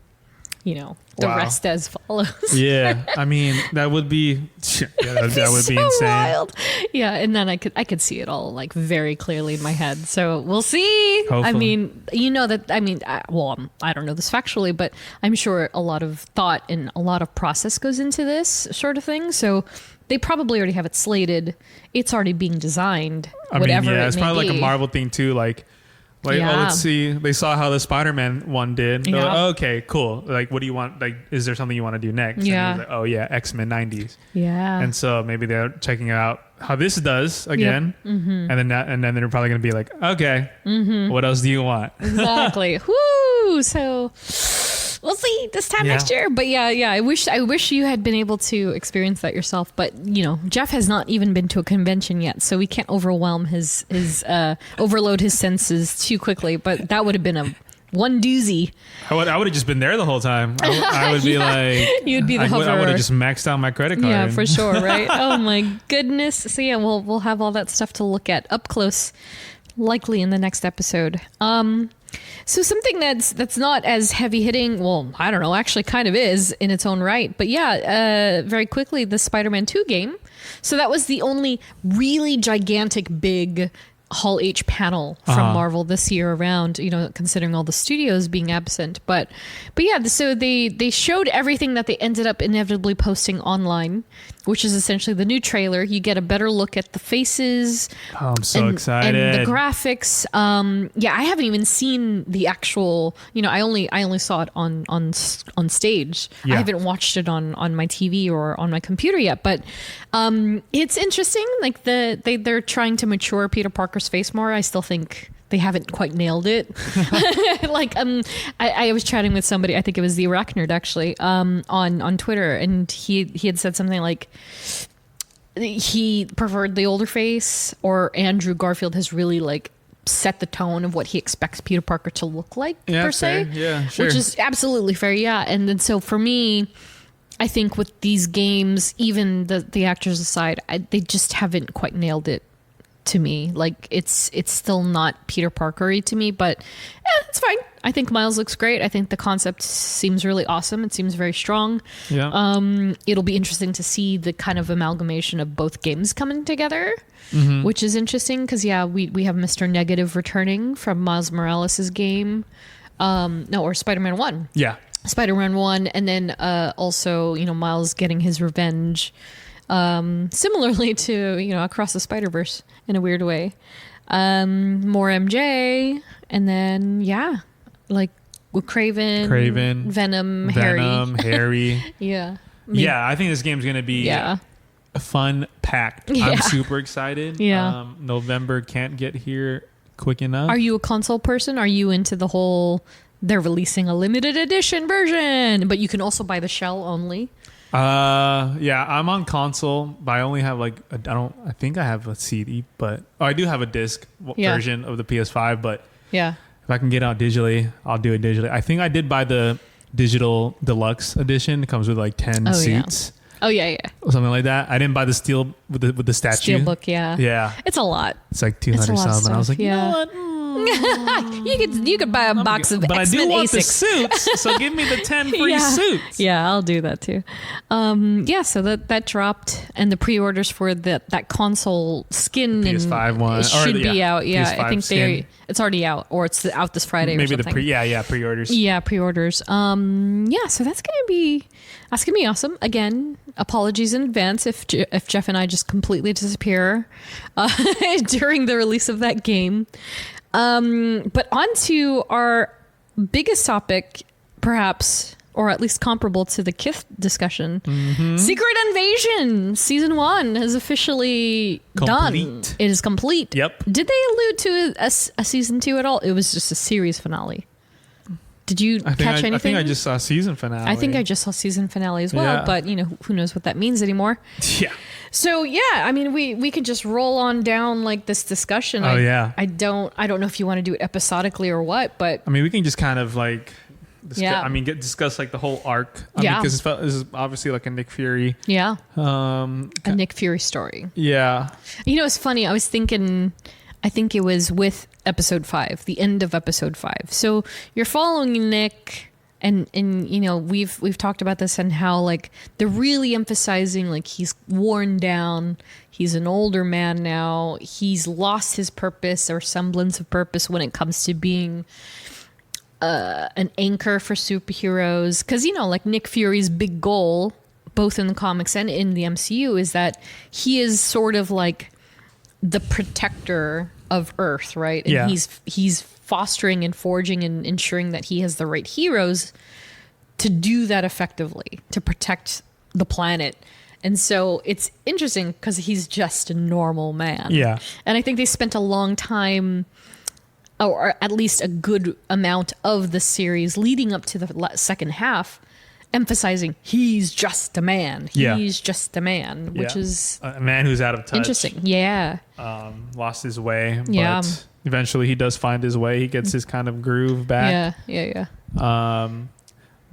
the rest as follows. Yeah. I mean, that would be, that would be insane. Wild. Yeah. And then I could see it all like very clearly in my head. So we'll see. Hopefully. I mean, I don't know this factually, but I'm sure a lot of thought and a lot of process goes into this sort of thing. So they probably already have it slated. It's already being designed. It's probably like a Marvel thing too. Like, let's see. They saw how the Spider-Man one did. They're like, okay, cool. Like, what do you want? Like, is there something you want to do next? Yeah. And like, X-Men 90s. Yeah. And so maybe they're checking out how this does again. Yep. Mm-hmm. And then they're probably going to be like, okay, what else do you want? Exactly. Woo! So we'll see this time next year. But yeah. I wish you had been able to experience that yourself. But Jeff has not even been to a convention yet, so we can't overwhelm his overload his senses too quickly. But that would have been a one doozy. I would have just been there the whole time. I would be like, you'd be the hover. I would have just maxed out my credit card. Yeah, for sure, right? Oh my goodness. So yeah, we'll have all that stuff to look at up close, likely in the next episode. So something that's not as heavy hitting, well, I don't know, actually kind of is in its own right. But yeah, very quickly, the Spider-Man 2 game. So that was the only really gigantic big Hall H panel from Marvel this year around, considering all the studios being absent. But yeah, so they showed everything that they ended up inevitably posting online, which is essentially the new trailer. You get a better look at the faces. Oh, I'm so excited. And the graphics. I haven't even seen the actual, I only saw it on stage. Yeah. I haven't watched it on my TV or on my computer yet, but it's interesting. Like they're trying to mature Peter Parker's face more. I still think they haven't quite nailed it. I was chatting with somebody, I think it was the Arachnid actually, on Twitter, and he had said something like he preferred the older face, or Andrew Garfield has really like set the tone of what he expects Peter Parker to look like, per se. Fair. Yeah, sure. Which is absolutely fair, yeah. And then so for me, I think with these games, even the actors aside, they just haven't quite nailed it to me. Like it's still not Peter Parker-y to me, but it's fine. I think Miles looks great. I think the concept seems really awesome. It seems very strong. Yeah. It'll be interesting to see the kind of amalgamation of both games coming together, which is interesting because we have Mr. Negative returning from Miles Morales' game. Or Spider-Man 1. Yeah. Spider-Man 1, and then also, Miles getting his revenge. Similarly to, Across the Spider-Verse in a weird way. More MJ, and then, like with Craven, Venom, Harry. Yeah. I think this game's going to be fun, packed. Yeah. I'm super excited. Yeah. November can't get here quick enough. Are you a console person? Are you into the whole, they're releasing a limited edition version, but you can also buy the shell only? I'm on console, but I only have I think I have a CD, but I do have a disc version of the PS5, but if I can get it out digitally, I'll do it digitally. I think I did buy the digital deluxe edition. It comes with like 10 suits. Oh yeah, yeah. or something like that. I didn't buy the steel with the statue. Steelbook, yeah. Yeah. It's a lot. It's like 200 something. I was like, yeah. you know what? You could buy a box of but X-Men I do want the ASICs. suits, so give me the 10 free suits. Yeah, I'll do that too. So that dropped, and the pre-orders for that console skin PS5 and one it should or, be out. Yeah, PS5 I think skin. it's already out, or it's out this Friday. Maybe or something. pre-orders. Yeah, pre-orders. So that's gonna be awesome. Again, apologies in advance if Jeff and I just completely disappear during the release of that game. But on to our biggest topic, perhaps, or at least comparable to the Kith discussion. Secret Invasion Season 1 is officially done. It is complete. Yep. Did they allude to a Season 2 at all? It was just a series finale. Did you catch anything? I think I just saw season finale. I think I just saw season finale as well, Yeah. but who knows what that means anymore. Yeah. So we could just roll on down like this discussion. I don't know if you want to do it episodically or what, but I mean, we can just kind of like discuss like the whole arc. Because this is obviously like a Nick Fury. Yeah. A Nick Fury story. Yeah. It's funny. I was thinking, I think it was with episode 5, the end of episode 5. So you're following Nick, and we've talked about this and how like they're really emphasizing like he's worn down, he's an older man now, he's lost his purpose or semblance of purpose when it comes to being an anchor for superheroes. Because like Nick Fury's big goal, both in the comics and in the MCU, is that he is sort of like the protector of Earth, right? And he's fostering and forging and ensuring that he has the right heroes to do that effectively, to protect the planet. And so it's interesting because he's just a normal man. Yeah. And I think they spent a long time, or at least a good amount of the series leading up to the second half, emphasizing he's just a man. He's just a man, which is a man who's out of touch. Interesting. Yeah. Lost his way. Yeah. But eventually he does find his way. He gets his kind of groove back. Yeah.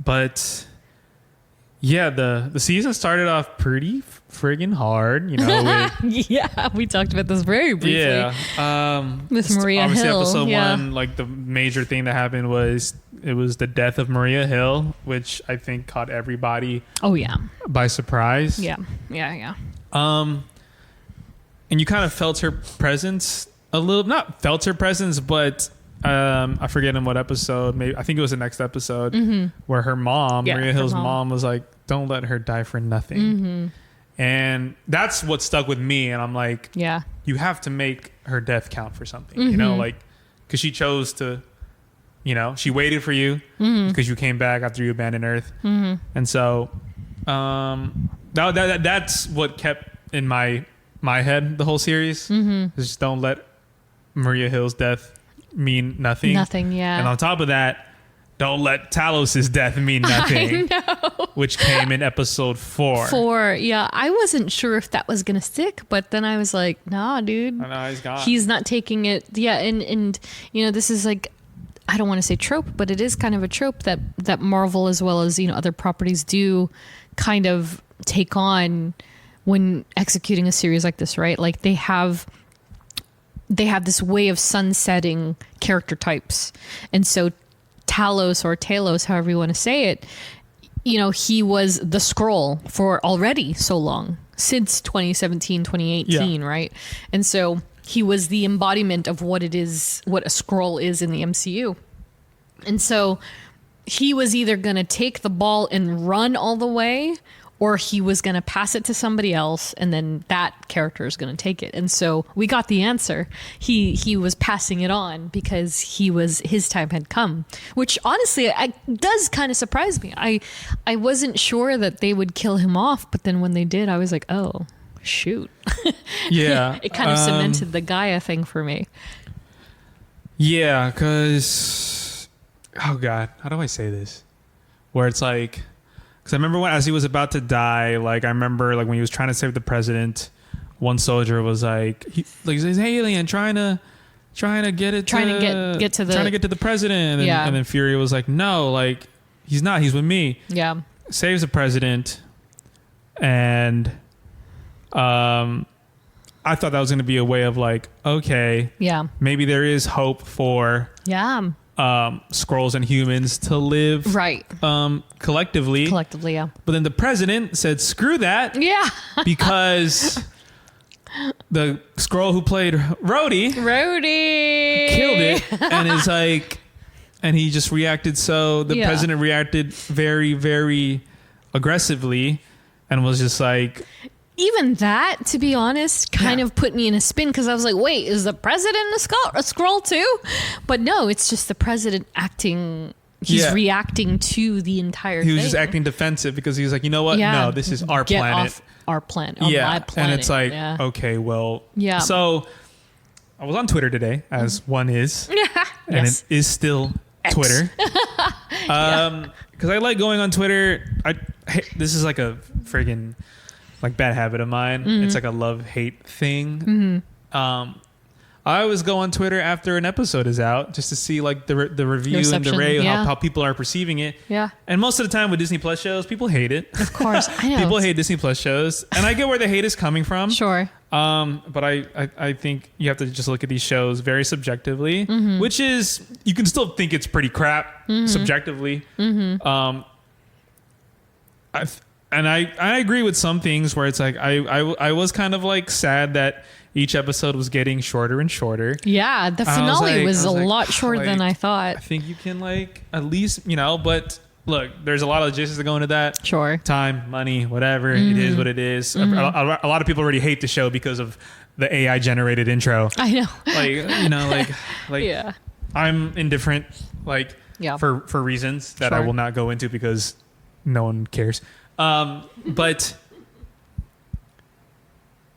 But yeah, the season started off pretty friggin' hard, with, yeah, we talked about this very briefly. Yeah. With Maria obviously Hill. Episode 1, like the major thing that happened was the death of Maria Hill, which I think caught everybody by surprise. Yeah. And you kind of felt her presence a little, not felt her presence, but I forget in what episode, maybe I think it was the next episode, where her mom, Maria Hill's mom, was like, don't let her die for nothing. And that's what stuck with me. And I'm like, you have to make her death count for something, like, because she chose to, she waited for you because you came back after you abandoned Earth. And so that's what kept in my head the whole series. Just don't let Maria Hill's death mean nothing. Yeah. And on top of that, don't let Talos' death mean nothing. I know. Which came in episode 4. Yeah. I wasn't sure if that was going to stick, but then I was like, nah, dude. I know, he's gone. He's not taking it. Yeah. And this is like, I don't want to say trope, but it is kind of a trope that Marvel, as well as, other properties, do kind of take on when executing a series like this, right? Like they have this way of sunsetting character types. And so Talos, however you want to say it, he was the Skrull for already so long, since 2017, 2018, right? And so he was the embodiment of what a Skrull is in the MCU. And so he was either going to take the ball and run all the way, or he was going to pass it to somebody else, and then that character is going to take it. And so we got the answer. He was passing it on because his time had come, which honestly does kind of surprise me. I wasn't sure that they would kill him off, but then when they did, I was like, oh, shoot. Yeah. It kind of cemented the Gaia thing for me. Yeah, because, oh God, how do I say this? Where it's like, because I remember as he was about to die, like I remember like when he was trying to save the president, one soldier was like, he's an alien trying to get to the president, and then Fury was like, no, like he's not, he's with me. Yeah, saves the president, And I thought that was going to be a way of like, okay, Yeah. maybe there is hope for Yeah. Skrulls and humans to live Right. collectively. Collectively, yeah. But then the president said, screw that, Yeah. because the Skrull who played Rhodey Rhodey killed it, and is like, and he just reacted. So the Yeah. president reacted very, very aggressively and was just like, Even that, to be honest, kind of put me in a spin, because I was like, wait, is the president a Skrull too? But no, it's just the president acting. He's reacting to the entire thing. He was just acting defensive because he was like, you know what? Yeah. No, this is our Get planet. off our planet. Or my planet. And it's like, yeah. okay, well. Yeah. So I was on Twitter today, as one is. And Yes. it is still Twitter. Because I like going on Twitter. This is like a friggin' like bad habit of mine. It's like a love-hate thing. I always go on Twitter after an episode is out just to see like the review and the reception, rate, yeah. how people are perceiving it. Yeah. And most of the time with Disney Plus shows, people hate it. Of course. I know. People hate Disney Plus shows. And I get where the hate is coming from. Sure. But I think you have to just look at these shows very subjectively, which is, you can still think it's pretty crap subjectively. I agree with some things where it's like, I was kind of like sad that each episode was getting shorter and shorter. Yeah, the finale was a lot shorter than I thought. I think you can like at least, but look, there's a lot of logistics that go into that. Sure. Time, money, whatever. It is what it is. A lot of people already hate the show because of the AI generated intro. I know. Like Yeah. I'm indifferent, for reasons that I Sure. will not go into because no one cares. But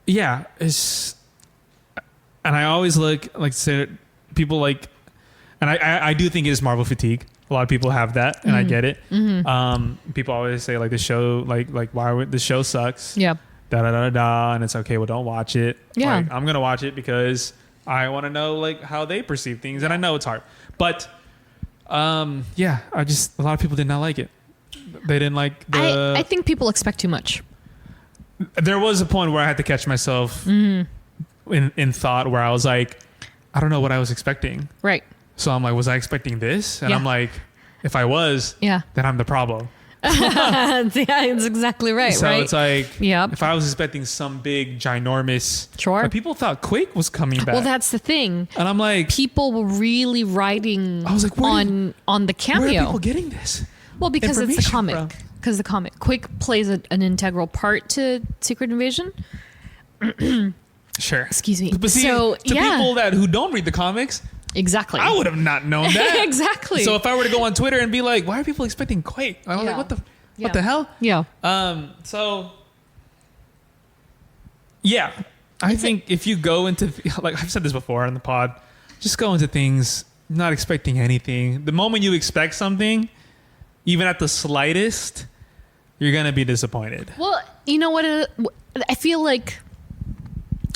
yeah, and I always say people and I do think it is Marvel fatigue. A lot of people have that, and I get it. People always say like the show, why would the show sucks? Yeah. Da da da da da, and it's okay. Well, don't watch it. Yeah. I'm gonna watch it because I want to know how they perceive things, and I know it's hard. But a lot of people did not like it. They didn't like the. I think people expect too much. There was a point where I had to catch myself in thought, where I was like, I don't know what I was expecting. Right. So I'm like, was I expecting this? And Yeah. I'm like, if I was, Yeah. then I'm the problem. Yeah, it's exactly right. So right. it's like, Yep. if I was expecting some big, ginormous, Sure. but people thought Quake was coming back. Well, that's the thing. And I'm like, People were really writing I was like, on the cameo. where are people getting this? Well, because it's the information comic. from? Because the comic. Quake plays an integral part to Secret Invasion. Sure. Excuse me. But see, So, to yeah. people who don't read the comics, Exactly. I would have not known that. Exactly. So if I were to go on Twitter and be like, why are people expecting Quake? I was Yeah. like, what Yeah. the hell? Yeah. So yeah, I think if you go into, I've said this before on the pod, just go into things not expecting anything. The moment you expect something, even at the slightest, you're going to be disappointed. Well, you know what? I feel like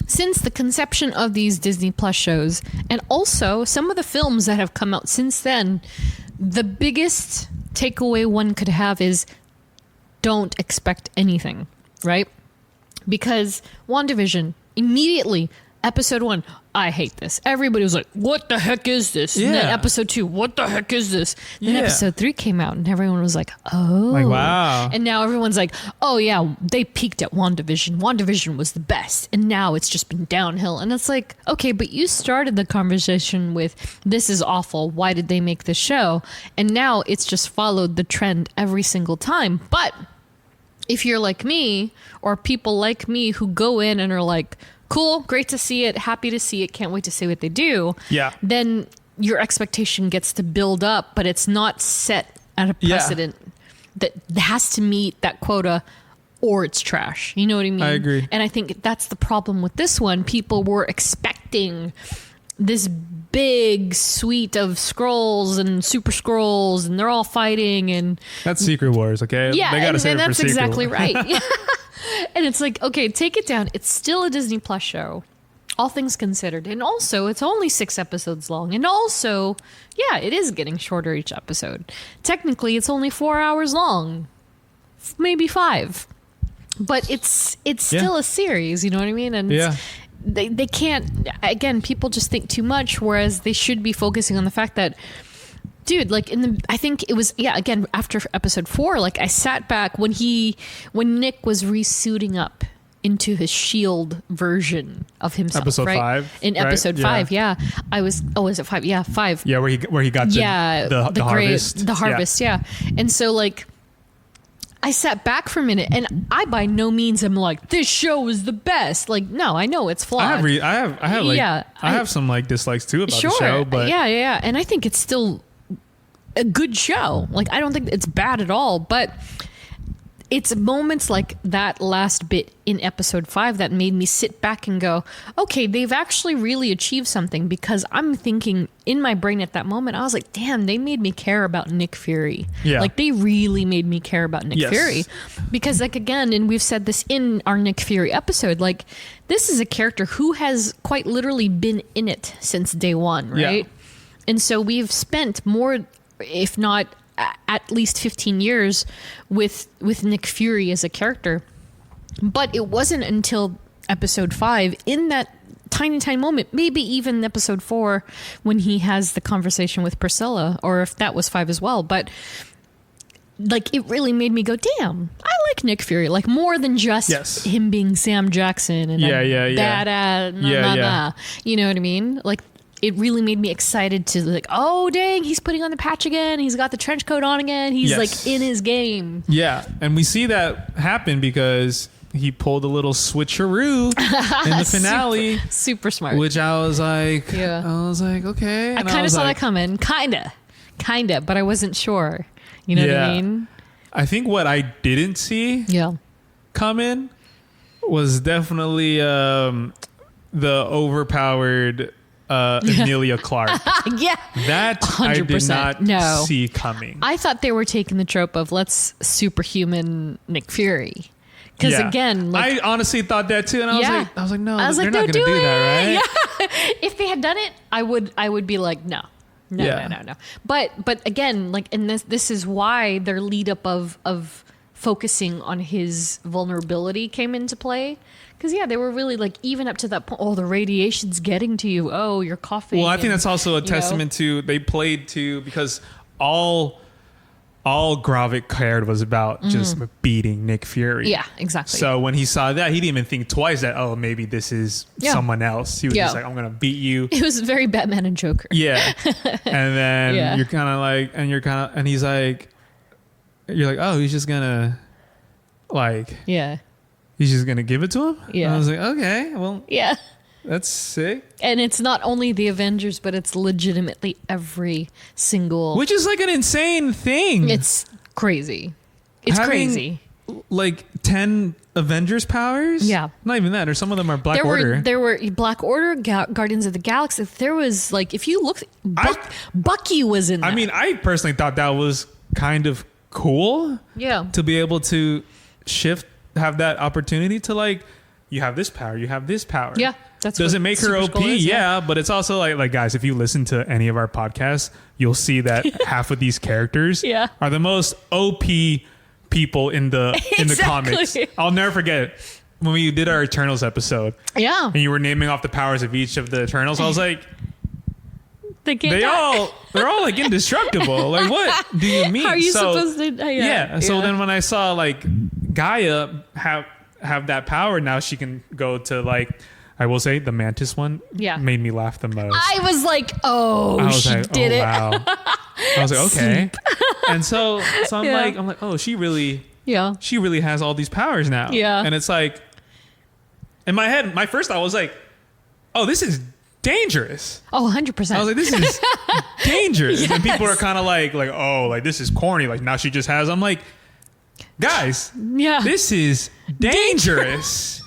since the conception of these Disney Plus shows, and also some of the films that have come out since then, the biggest takeaway one could have is don't expect anything, right? Because WandaVision, immediately, episode 1, I hate this. Everybody was like, what the heck is this? And then Yeah. episode 2, what the heck is this? Then Yeah. episode 3 came out and everyone was like, oh. Like, wow. And now everyone's like, oh yeah, they peaked at WandaVision. WandaVision was the best. And now it's just been downhill. And it's like, okay, but you started the conversation with, this is awful. Why did they make this show? And now it's just followed the trend every single time. But if you're like me, or people like me who go in and are like, cool, great to see it, happy to see it, can't wait to see what they do, Yeah. then your expectation gets to build up, but it's not set at a precedent that has to meet that quota or it's trash. You know what I mean? I agree. And I think that's the problem with this one. People were expecting this big suite of scrolls and super scrolls, and they're all fighting, and That's Secret Wars, okay? yeah, They gotta and save it for that's sequel. exactly right. And it's like, okay, take it down. It's still a Disney Plus show, all things considered. And also, it's only 6 episodes long. And also, yeah, it is getting shorter each episode. Technically, it's only 4 hours long. Maybe 5. but it's still a series, you know what I mean? And they can't, again, people just think too much, whereas they should be focusing on the fact that, dude, like I think it was, again, after episode 4, like I sat back when Nick was resuiting up into his shield version of himself. Episode right? 5. In episode 5, I was, is it 5? Yeah, 5. Yeah, where he got the harvest. The harvest, yeah. And so like, I sat back for a minute, and I by no means am like, this show is the best. Like, no, I know it's flawed. I have some like dislikes too about the show, but yeah, and I think it's still a good show. Like, I don't think it's bad at all, but it's moments like that last bit in episode 5 that made me sit back and go, okay, they've actually really achieved something, because I'm thinking in my brain at that moment, I was like, damn, they made me care about Nick Fury. Yeah. Like, they really made me care about Nick Fury. Because, like, again, and we've said this in our Nick Fury episode, like, this is a character who has quite literally been in it since day one, right? Yeah. And so we've spent more, if not at least 15 years with Nick Fury as a character. But it wasn't until episode 5, in that tiny moment, maybe even episode 4, when he has the conversation with Priscilla, or if that was 5 as well. But like, it really made me go, damn, I like Nick Fury, like, more than just him being Sam Jackson and you know what I mean? Like, it really made me excited to, like, oh, dang, he's putting on the patch again. He's got the trench coat on again. He's like in his game. Yeah. And we see that happen because he pulled a little switcheroo in the finale. Super smart. Which I was like, okay. And I kind of saw that coming. Kind of, but I wasn't sure. You know what I mean? I think what I didn't see coming was definitely the overpowered Emilia Clarke. That 100%. I did not see coming. I thought they were taking the trope of let's superhuman Nick Fury. Because again, like, I honestly thought that too, and I was like, no, they're not going to do that, right? Yeah. If they had done it, I would be like, no. But again, like, and this is why their lead up of focusing on his vulnerability came into play. Because, they were really, like, even up to that point, oh, the radiation's getting to you. Oh, you're coughing. Well, I think that's also a testament to, they played to, because all Gravik cared was about just beating Nick Fury. Yeah, exactly. So when he saw that, he didn't even think twice that, oh, maybe this is someone else. He was just like, I'm going to beat you. It was very Batman and Joker. Yeah. And then you're kind of like, and he's like, you're like, oh, he's just going to, like... Yeah. He's just going to give it to him? Yeah. And I was like, okay, well... Yeah. That's sick. And it's not only the Avengers, but it's legitimately every single... Which is like an insane thing. It's crazy. It's crazy. Like 10 Avengers powers? Yeah. Not even that. Or some of them are Black Order. There were Black Order, Guardians of the Galaxy. There was, like, if you look... Bucky was in that. I mean, I personally thought that was kind of cool. Yeah. To be able to have that opportunity to, like, you have this power, you have this power. Yeah. Does it make her OP? Yeah, but it's also like, guys, if you listen to any of our podcasts, you'll see that half of these characters are the most OP people in the comics. I'll never forget when we did our Eternals episode. Yeah. And you were naming off the powers of each of the Eternals. I was like, they're all like indestructible. Like, what do you mean? How are you supposed to? So then when I saw like Gaia have that power, now she can go to, like, I will say the Mantis one made me laugh the most. I was like, she did it. Wow. I was like, okay. And so I'm like, oh, she really has all these powers now. Yeah. And it's like, in my head, my first thought was like, oh, this is dangerous. Oh, 100%. I was like, this is dangerous. Yes. And then people are kind of like, oh, like, this is corny. Like, now she just has, I'm like, guys, this is dangerous.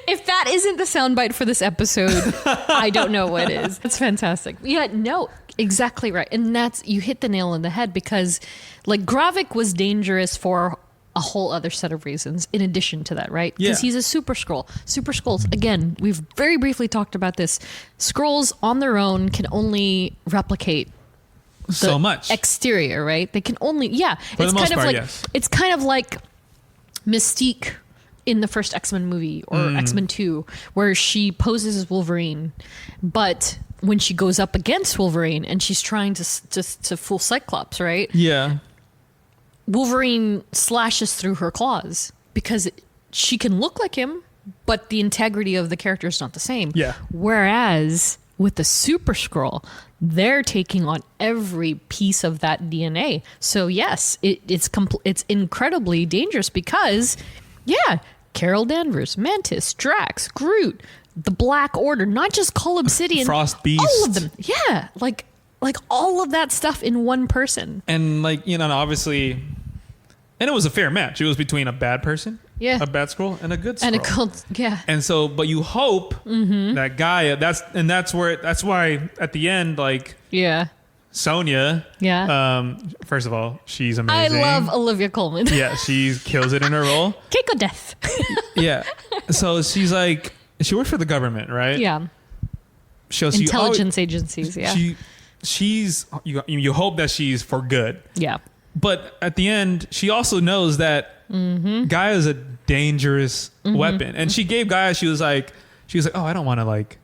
If that isn't the soundbite for this episode, I don't know what is. It's fantastic. Yeah, no, exactly right. And you hit the nail on the head, because, like, Gravik was dangerous for a whole other set of reasons in addition to that, right? Because he's a super Skrull. Super Skrulls, again, we've very briefly talked about this. Skrulls on their own can only replicate so much exterior, right? They can only, for the most part, it's kind of like Mystique in the first X-Men movie or X-Men 2, where she poses as Wolverine, but when she goes up against Wolverine and she's trying to fool Cyclops, right? Yeah. Wolverine slashes through her claws because she can look like him, but the integrity of the character is not the same. Yeah. Whereas with the Super Skrull, they're taking on every piece of that DNA. So yes, it's incredibly dangerous because, yeah, Carol Danvers, Mantis, Drax, Groot, the Black Order, not just Cull Obsidian, Frost Beast, all of them. Yeah, like all of that stuff in one person. And like, you know, obviously, and it was a fair match. It was between a bad person, a bad Skrull, and a good Skrull. And a cult, yeah. And so, but you hope that Gaia, that's why at the end, like, yeah, Sonya, first of all, she's amazing. I love Olivia Colman. Yeah, she kills it in her role. Keiko Death. Yeah. So she's like, she works for the government, right? Yeah. Intelligence agencies, yeah. She's you hope that she's for good. Yeah. But at the end, she also knows that Gaia is a dangerous weapon. And she gave Gaia, she was like, oh, I don't want to, like,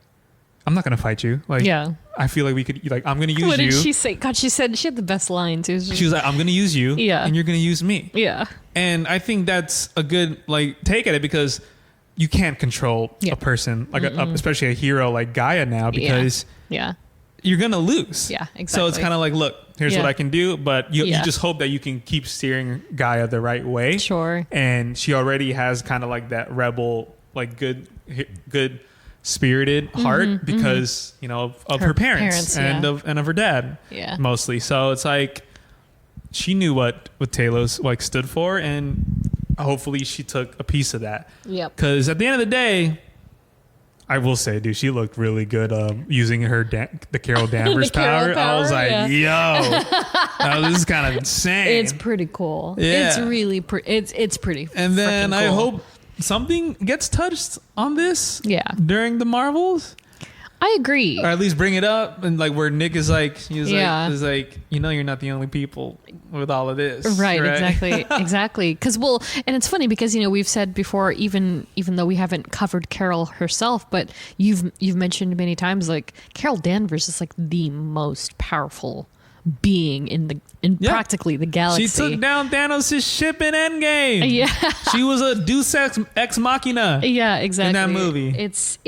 I'm not going to fight you. Like, yeah. I feel like we could, like, I'm going to use you. What did she say? God, she said, she had the best line too. She was like, I'm going to use you. Yeah. And you're going to use me. Yeah. And I think that's a good, like, take at it because you can't control a person, like especially a hero like Gaia now, because you're going to lose. Yeah, exactly. So it's kind of like, look, here's what I can do, but you just hope that you can keep steering Gaia the right way. Sure. And she already has kind of like that rebel, like good spirited heart because, you know, of her parents and of her dad mostly. So it's like she knew what Talos like stood for, and hopefully she took a piece of that. Yep. Because at the end of the day, I will say, dude, she looked really good using her the Carol Danvers power. I was like, yo, this is kind of insane. It's pretty cool. Yeah. It's really it's pretty. And then cool. I hope something gets touched on this. Yeah. During the Marvels. I agree. Or at least bring it up, and like where Nick is like, is like, you know, you're not the only people with all of this, right? Exactly. Because and it's funny because, you know, we've said before, even though we haven't covered Carol herself, but you've mentioned many times, like, Carol Danvers is like the most powerful being in practically the galaxy. She took down Thanos' ship in Endgame. Yeah. She was a Deus Ex Machina. Yeah, exactly. In that movie. It's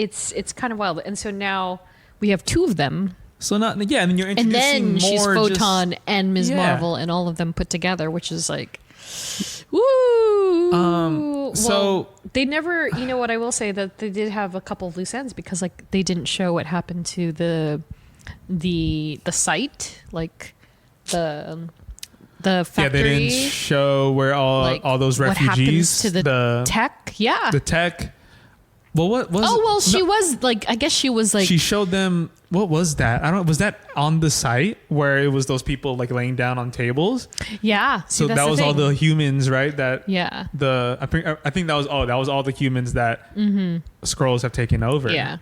kind of wild. And so now we have two of them. So and then you're introducing and then more she's Photon and Ms. Marvel and all of them put together, which is like, woo. So they never, you know what, I will say that they did have a couple of loose ends because, like, they didn't show what happened to the site, like the factory. Yeah, they didn't show where all those refugees, what happens to the tech. Yeah, the tech. Well, what was? Oh well, she was like. I guess she was like. She showed them. What was that? I don't. Was that on the site where it was those people like laying down on tables? Yeah. So that was all the humans, right? That I think that was all the humans that Skrulls have taken over. Yeah.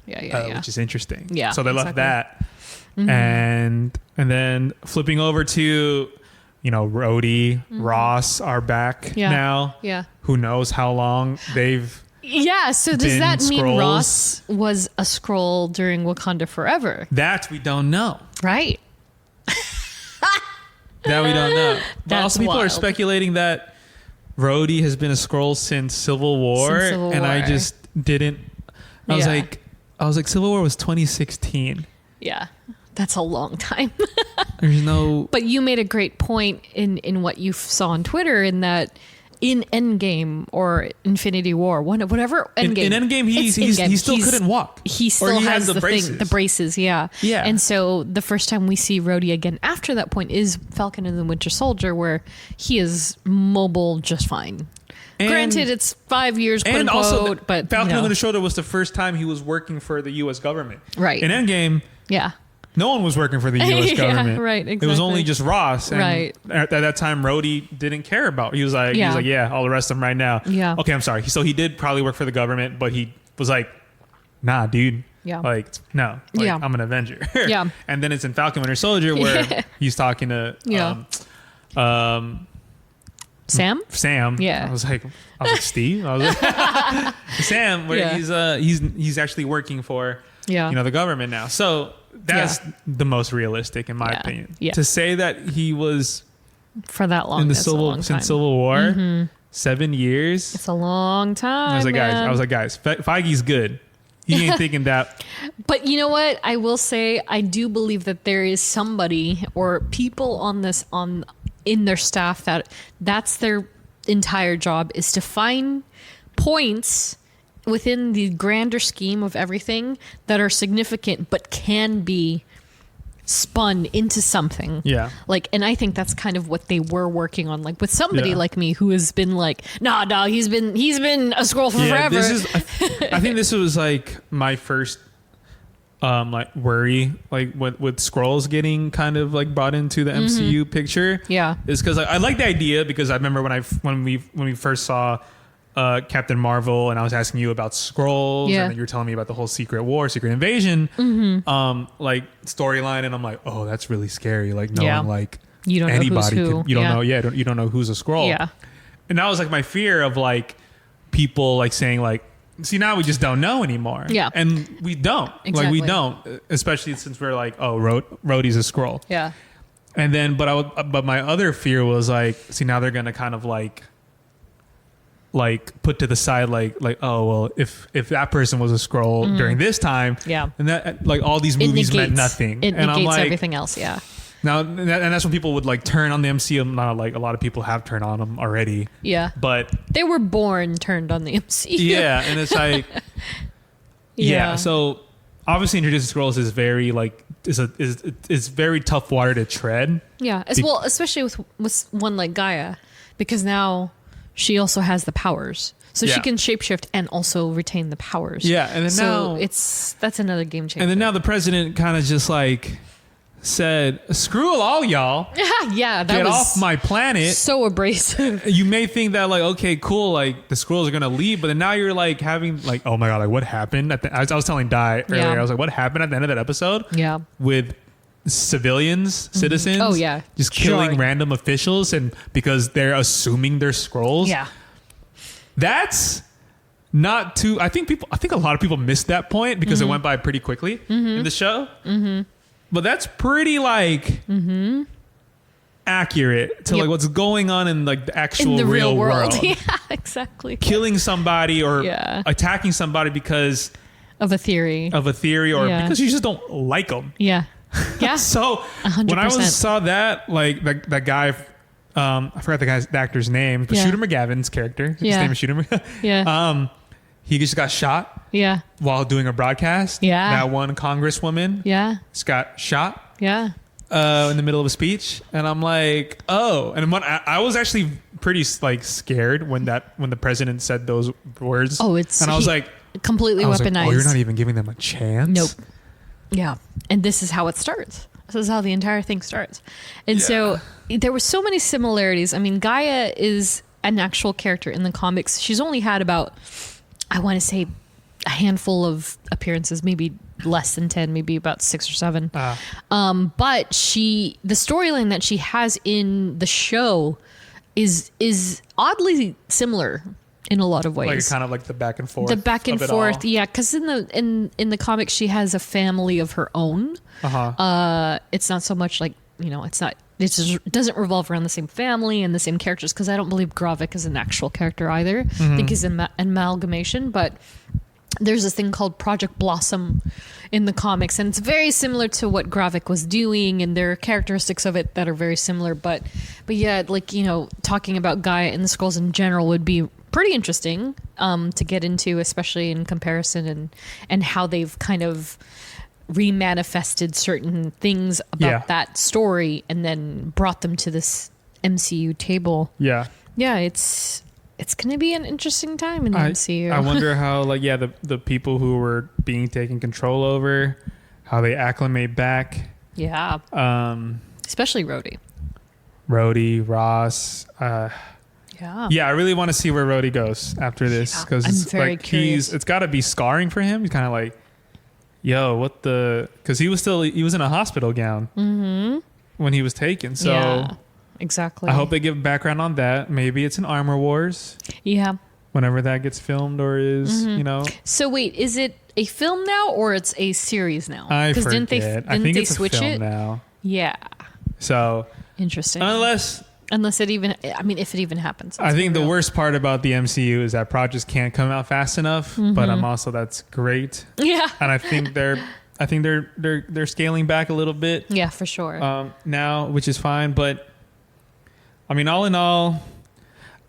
Which is interesting. Yeah. So they left that, and then flipping over to, you know, Rhodey, Ross are back now. Yeah. Who knows how long they've. Yeah, so does that mean Skrulls? Ross was a Skrull during Wakanda Forever? That we don't know. Right. That we don't know. But That's also people are wild. speculating that Rhodey has been a Skrull since Civil War. And I just didn't. I was like, Civil War was 2016. Yeah, that's a long time. There's no. But you made a great point in what you saw on Twitter, in that in Endgame or Infinity War, whatever Endgame. In Endgame, he still couldn't walk. He still has the braces. thing, the braces. Yeah. And so the first time we see Rhodey again after that point is Falcon and the Winter Soldier, where he is mobile just fine. And granted, it's 5 years, quote and unquote, also, but Falcon and the Winter Soldier was the first time he was working for the U.S. government. Right. In Endgame, no one was working for the U.S. government. Right, exactly. It was only just Ross. And right. At that time, Rhodey didn't care about. He was like, I'll arrest him right now. Yeah. Okay, I'm sorry. So he did probably work for the government, but he was like, nah, dude. Yeah. Like, no. Like, I'm an Avenger. Yeah. And then it's in Falcon Winter Soldier where he's talking to Sam. Yeah. I was like Steve. I was like Sam, where he's actually working for the government now. So that's the most realistic in my opinion. Yeah. To say that he was for that long in the Civil War, 7 years. It's a long time. I was like, guys, Feige's good. He ain't thinking that. But you know what? I will say I do believe that there is somebody or people in their staff that's their entire job is to find points within the grander scheme of everything that are significant but can be spun into something. Yeah. Like, and I think that's kind of what they were working on. Like with somebody like me who has been like, nah, he's been a scroll for forever. I think this was like my first like worry, like with scrolls getting kind of like brought into the MCU picture. Yeah. Is because I like the idea because I remember when we first saw Captain Marvel, and I was asking you about scrolls, and then you were telling me about the whole Secret Invasion, like storyline, and I'm like, oh, that's really scary. Like knowing like you don't anybody, know who's who. You don't know who's a scroll. Yeah, and that was like my fear of like people like saying like, see, now we just don't know anymore. Yeah, and we don't. Exactly. Like we don't, especially since we're like, oh, Rhodey's a scroll. Yeah, and then but my other fear was like, see, now they're gonna kind of like put to the side like oh well if that person was a scroll during this time and that like all these movies meant nothing it and negates I'm like, everything else now and that's when people would like turn on the MCU. Not like a lot of people have turned on them already, but they were turned on the MCU and it's like so obviously introducing scrolls is very like is very tough water to tread well especially with one like Gaia, because now she also has the powers. So she can shapeshift and also retain the powers. Yeah. And then now that's another game changer. And then now the president kind of just like said, screw all y'all. That Get was off my planet. So abrasive. You may think that like, okay, cool, like the Skrulls are going to leave, but then now you're like having like, oh my God, like what happened? I was telling Dai earlier, I was like, what happened at the end of that episode? Yeah. With citizens, just killing random officials and because they're assuming they're scrolls. That's not too. I think a lot of people missed that point because it went by pretty quickly in the show. But that's pretty like accurate to like what's going on in like the actual in the real world. Yeah, exactly. Killing somebody or attacking somebody because of a theory or because you just don't like them. Yeah. So 100%. when I saw that, like that guy, I forgot the actor's name, but Shooter McGavin's character, his name is Shooter McGavin. He just got shot. While doing a broadcast. That one congresswoman. Just got shot. In the middle of a speech, and I'm like, oh, and when I was actually pretty like scared when the president said those words. Oh, and I was like, completely weaponized. Like, oh, you're not even giving them a chance. Nope. Yeah. And this is how it starts. This is how the entire thing starts. And so there were so many similarities. I mean, Gaia is an actual character in the comics. She's only had about, I want to say, a handful of appearances, maybe less than 10, maybe about 6 or 7. But the storyline that she has in the show is oddly similar in a lot of ways. Like kind of like the back and forth. Because in the comics she has a family of her own. It's not so much like, it doesn't revolve around the same family and the same characters, because I don't believe Gravik is an actual character either. I think he's an amalgamation, but there's this thing called Project Blossom in the comics, and it's very similar to what Gravik was doing, and there are characteristics of it that are very similar. But yeah, like, talking about Gaia and the Skrulls in general would be pretty interesting to get into, especially in comparison and how they've kind of remanifested certain things about that story and then brought them to this MCU table. It's going to be an interesting time in the MCU. I wonder how, the people who were being taken control over, how they acclimate back. Yeah. Especially Rhodey, Ross. I really want to see where Rhodey goes after this, because it's like it's got to be scarring for him. He's kind of like, yo, because he was in a hospital gown when he was taken. So exactly. I hope they give background on that. Maybe it's an Armor Wars. Yeah. Whenever that gets filmed or is, So wait, is it a film now or it's a series now? I forget. Didn't I think they it's switch a film it now. Yeah. So interesting. Unless it even, I mean, if it even happens. I think the worst part about the MCU is that projects can't come out fast enough. But I'm also that's great. Yeah. And I think they're scaling back a little bit. Yeah, for sure. Now, which is fine. But I mean, all in all,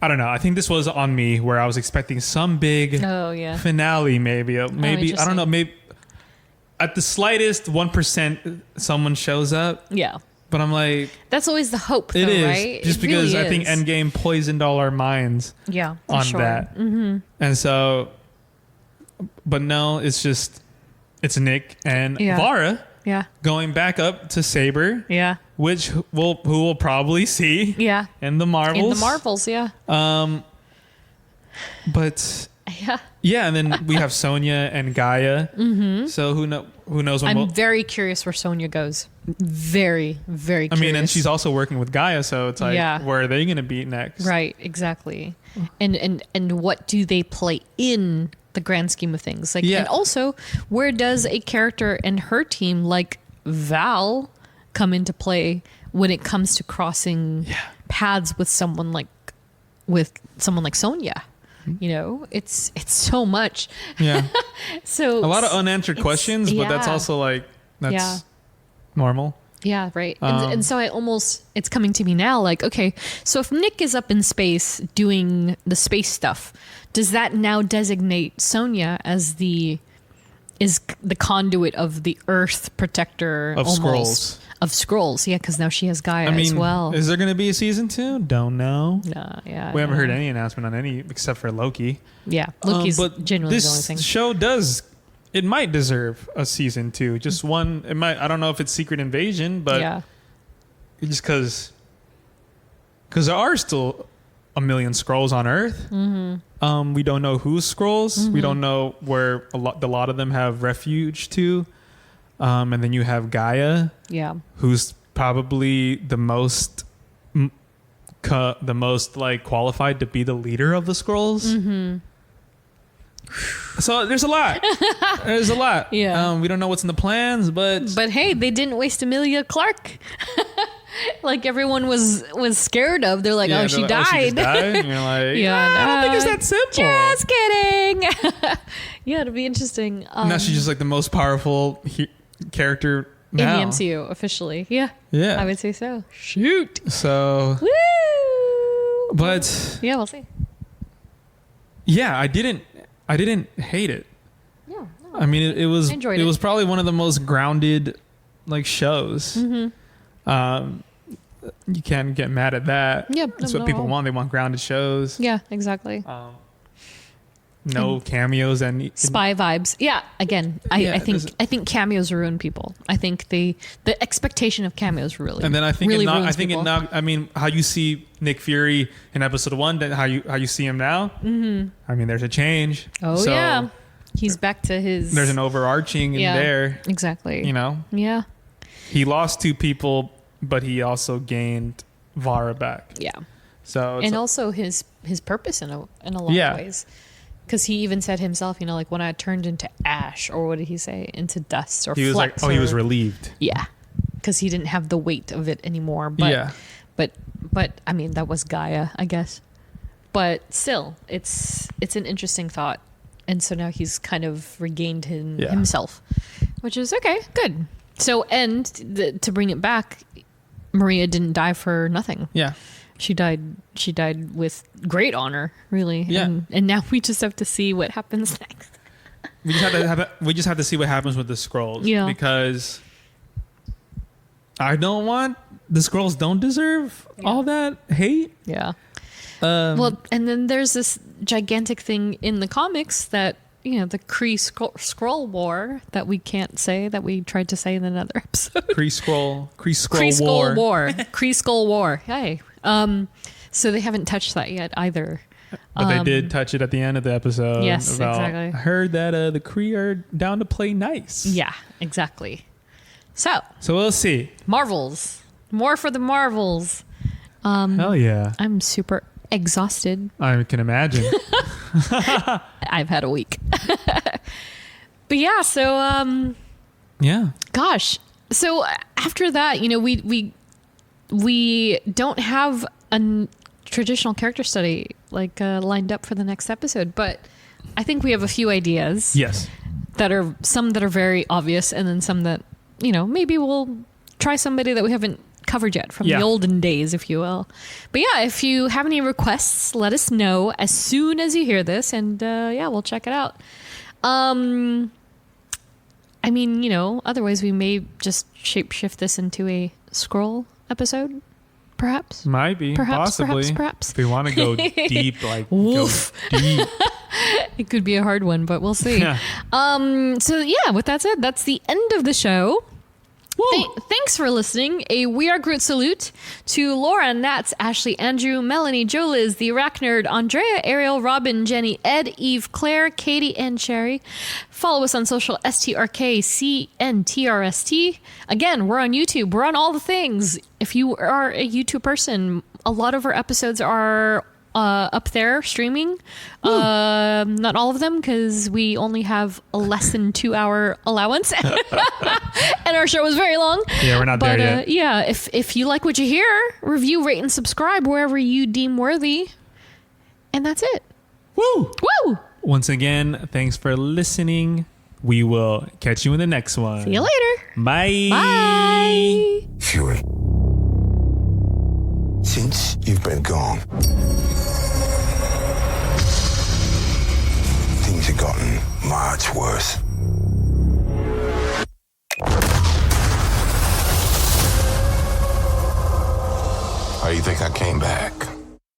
I don't know. I think this was on me where I was expecting some big finale, maybe. I don't know. Maybe at the slightest 1% someone shows up. Yeah. But I'm like, that's always the hope, though, it is, right? just because I think Endgame poisoned all our minds. Yeah, on that. And so, but no, it's Nick and Vara. Yeah. Going back up to Saber. Yeah. Who we'll probably see. Yeah. In the Marvels. Yeah. But yeah. Yeah, and then we have Sonya and Gaia. So who knows when I'm very curious where Sonya goes. Very, very curious. I mean, and she's also working with Gaia, so it's like, where are they going to be next? Right, exactly. And what do they play in the grand scheme of things? Like, and also, where does a character and her team like Val come into play when it comes to crossing paths with someone like Sonya? You know, it's so much. Yeah. So a lot of unanswered questions, but that's also like normal. Yeah, right. And so it's coming to me now like, okay, so if Nick is up in space doing the space stuff, does that now designate Sonya as the conduit of the Earth protector of Skrulls? Of Skrulls, yeah, because now she has Gaia as well. Is there going to be a season 2? Don't know. Nah, yeah. We haven't heard any announcement on any except for Loki. Yeah, Loki's generally the only thing. This show it might deserve a season 2. Just one. It might. I don't know if it's Secret Invasion, but just because there are still a million Skrulls on Earth. We don't know who's Skrulls. We don't know where a lot of them have refuge to. And then you have Gaia, who's probably the most like qualified to be the leader of the Skrulls. So there's a lot. Yeah. We don't know what's in the plans, but hey, they didn't waste Emilia Clarke. Like everyone was scared of. They're like, she died. She just died. And you're like, I don't think it's that simple. Just kidding. Yeah, it'll be interesting. Now she's just like the most powerful character now. In the MCU officially. Yeah. Yeah. I would say so. Shoot. So. Woo. But. Yeah, we'll see. Yeah, I didn't hate it. Yeah. No, I mean, it was probably one of the most grounded like shows. You can't get mad at that. Yep. That's what people want. They want grounded shows. Yeah, exactly. No cameos and spy vibes. Yeah. Again, I think cameos ruin people. I think the expectation of cameos really. And then I think really I mean, how you see Nick Fury in episode 1, then how you see him now. I mean, there's a change. Oh so yeah. He's back to his. There's an overarching in there. Exactly. You know. Yeah. He lost 2 people, but he also gained Vara back. Yeah. So and also his purpose in a lot of ways. Because he even said himself, like when I turned into ash, or what did he say? Into dust or he was flex. He was relieved. Yeah. Because he didn't have the weight of it anymore. But, but I mean, that was Gaia, I guess. But still, it's an interesting thought. And so now he's kind of regained himself, which is okay, good. So, to bring it back, Maria didn't die for nothing. Yeah. She died with great honor, really. Yeah. And now we just have to see what happens next. We just have to see what happens with the Skrulls. Yeah. Because the Skrulls don't deserve all that hate. Yeah. Well, and then there's this gigantic thing in the comics that, the Kree Skrull War that we can't say, that we tried to say in another episode. Kree Skrull War. Kree Skrull War. Hey. So they haven't touched that yet either. But they did touch it at the end of the episode. Yes, exactly. I heard that the Kree are down to play nice. Yeah, exactly. So we'll see. Marvels. More for the Marvels. Hell yeah. I'm super exhausted. I can imagine. I've had a week. But yeah, so Yeah. gosh. So after that, you know, we don't have a traditional character study like lined up for the next episode, but I think we have a few ideas. Yes. That are some that are very obvious, and then some that, you know, maybe we'll try somebody that we haven't covered yet from the olden days, if you will. But yeah, if you have any requests, let us know as soon as you hear this, and yeah, we'll check it out. I mean, you know, otherwise we may just shapeshift this into a scroll episode, perhaps. Might be, possibly. Perhaps. If we want to go deep, like Woof. go deep. It could be a hard one, but we'll see. Yeah. So yeah, with that said, that's the end of the show. Thanks for listening. A We Are Groot salute to Laura, Nats, Ashley, Andrew, Melanie, Joe Liz, the Iraq Nerd, Andrea, Ariel, Robin, Jenny, Ed, Eve, Claire, Katie, and Sherry. Follow us on social, STRKCNTRST. Again, we're on YouTube. We're on all the things. If you are a YouTube person, a lot of our episodes are up there streaming. Not all of them, because we only have a less than 2 hour allowance. And our show is very long. Yeah, we're not there yet. Yeah, if you like what you hear, review, rate, and subscribe wherever you deem worthy. And that's it. Woo! Woo! Once again, thanks for listening. We will catch you in the next one. See you later. Bye. Bye. Fury. Since you've been gone, things have gotten much worse. How do you think I came back?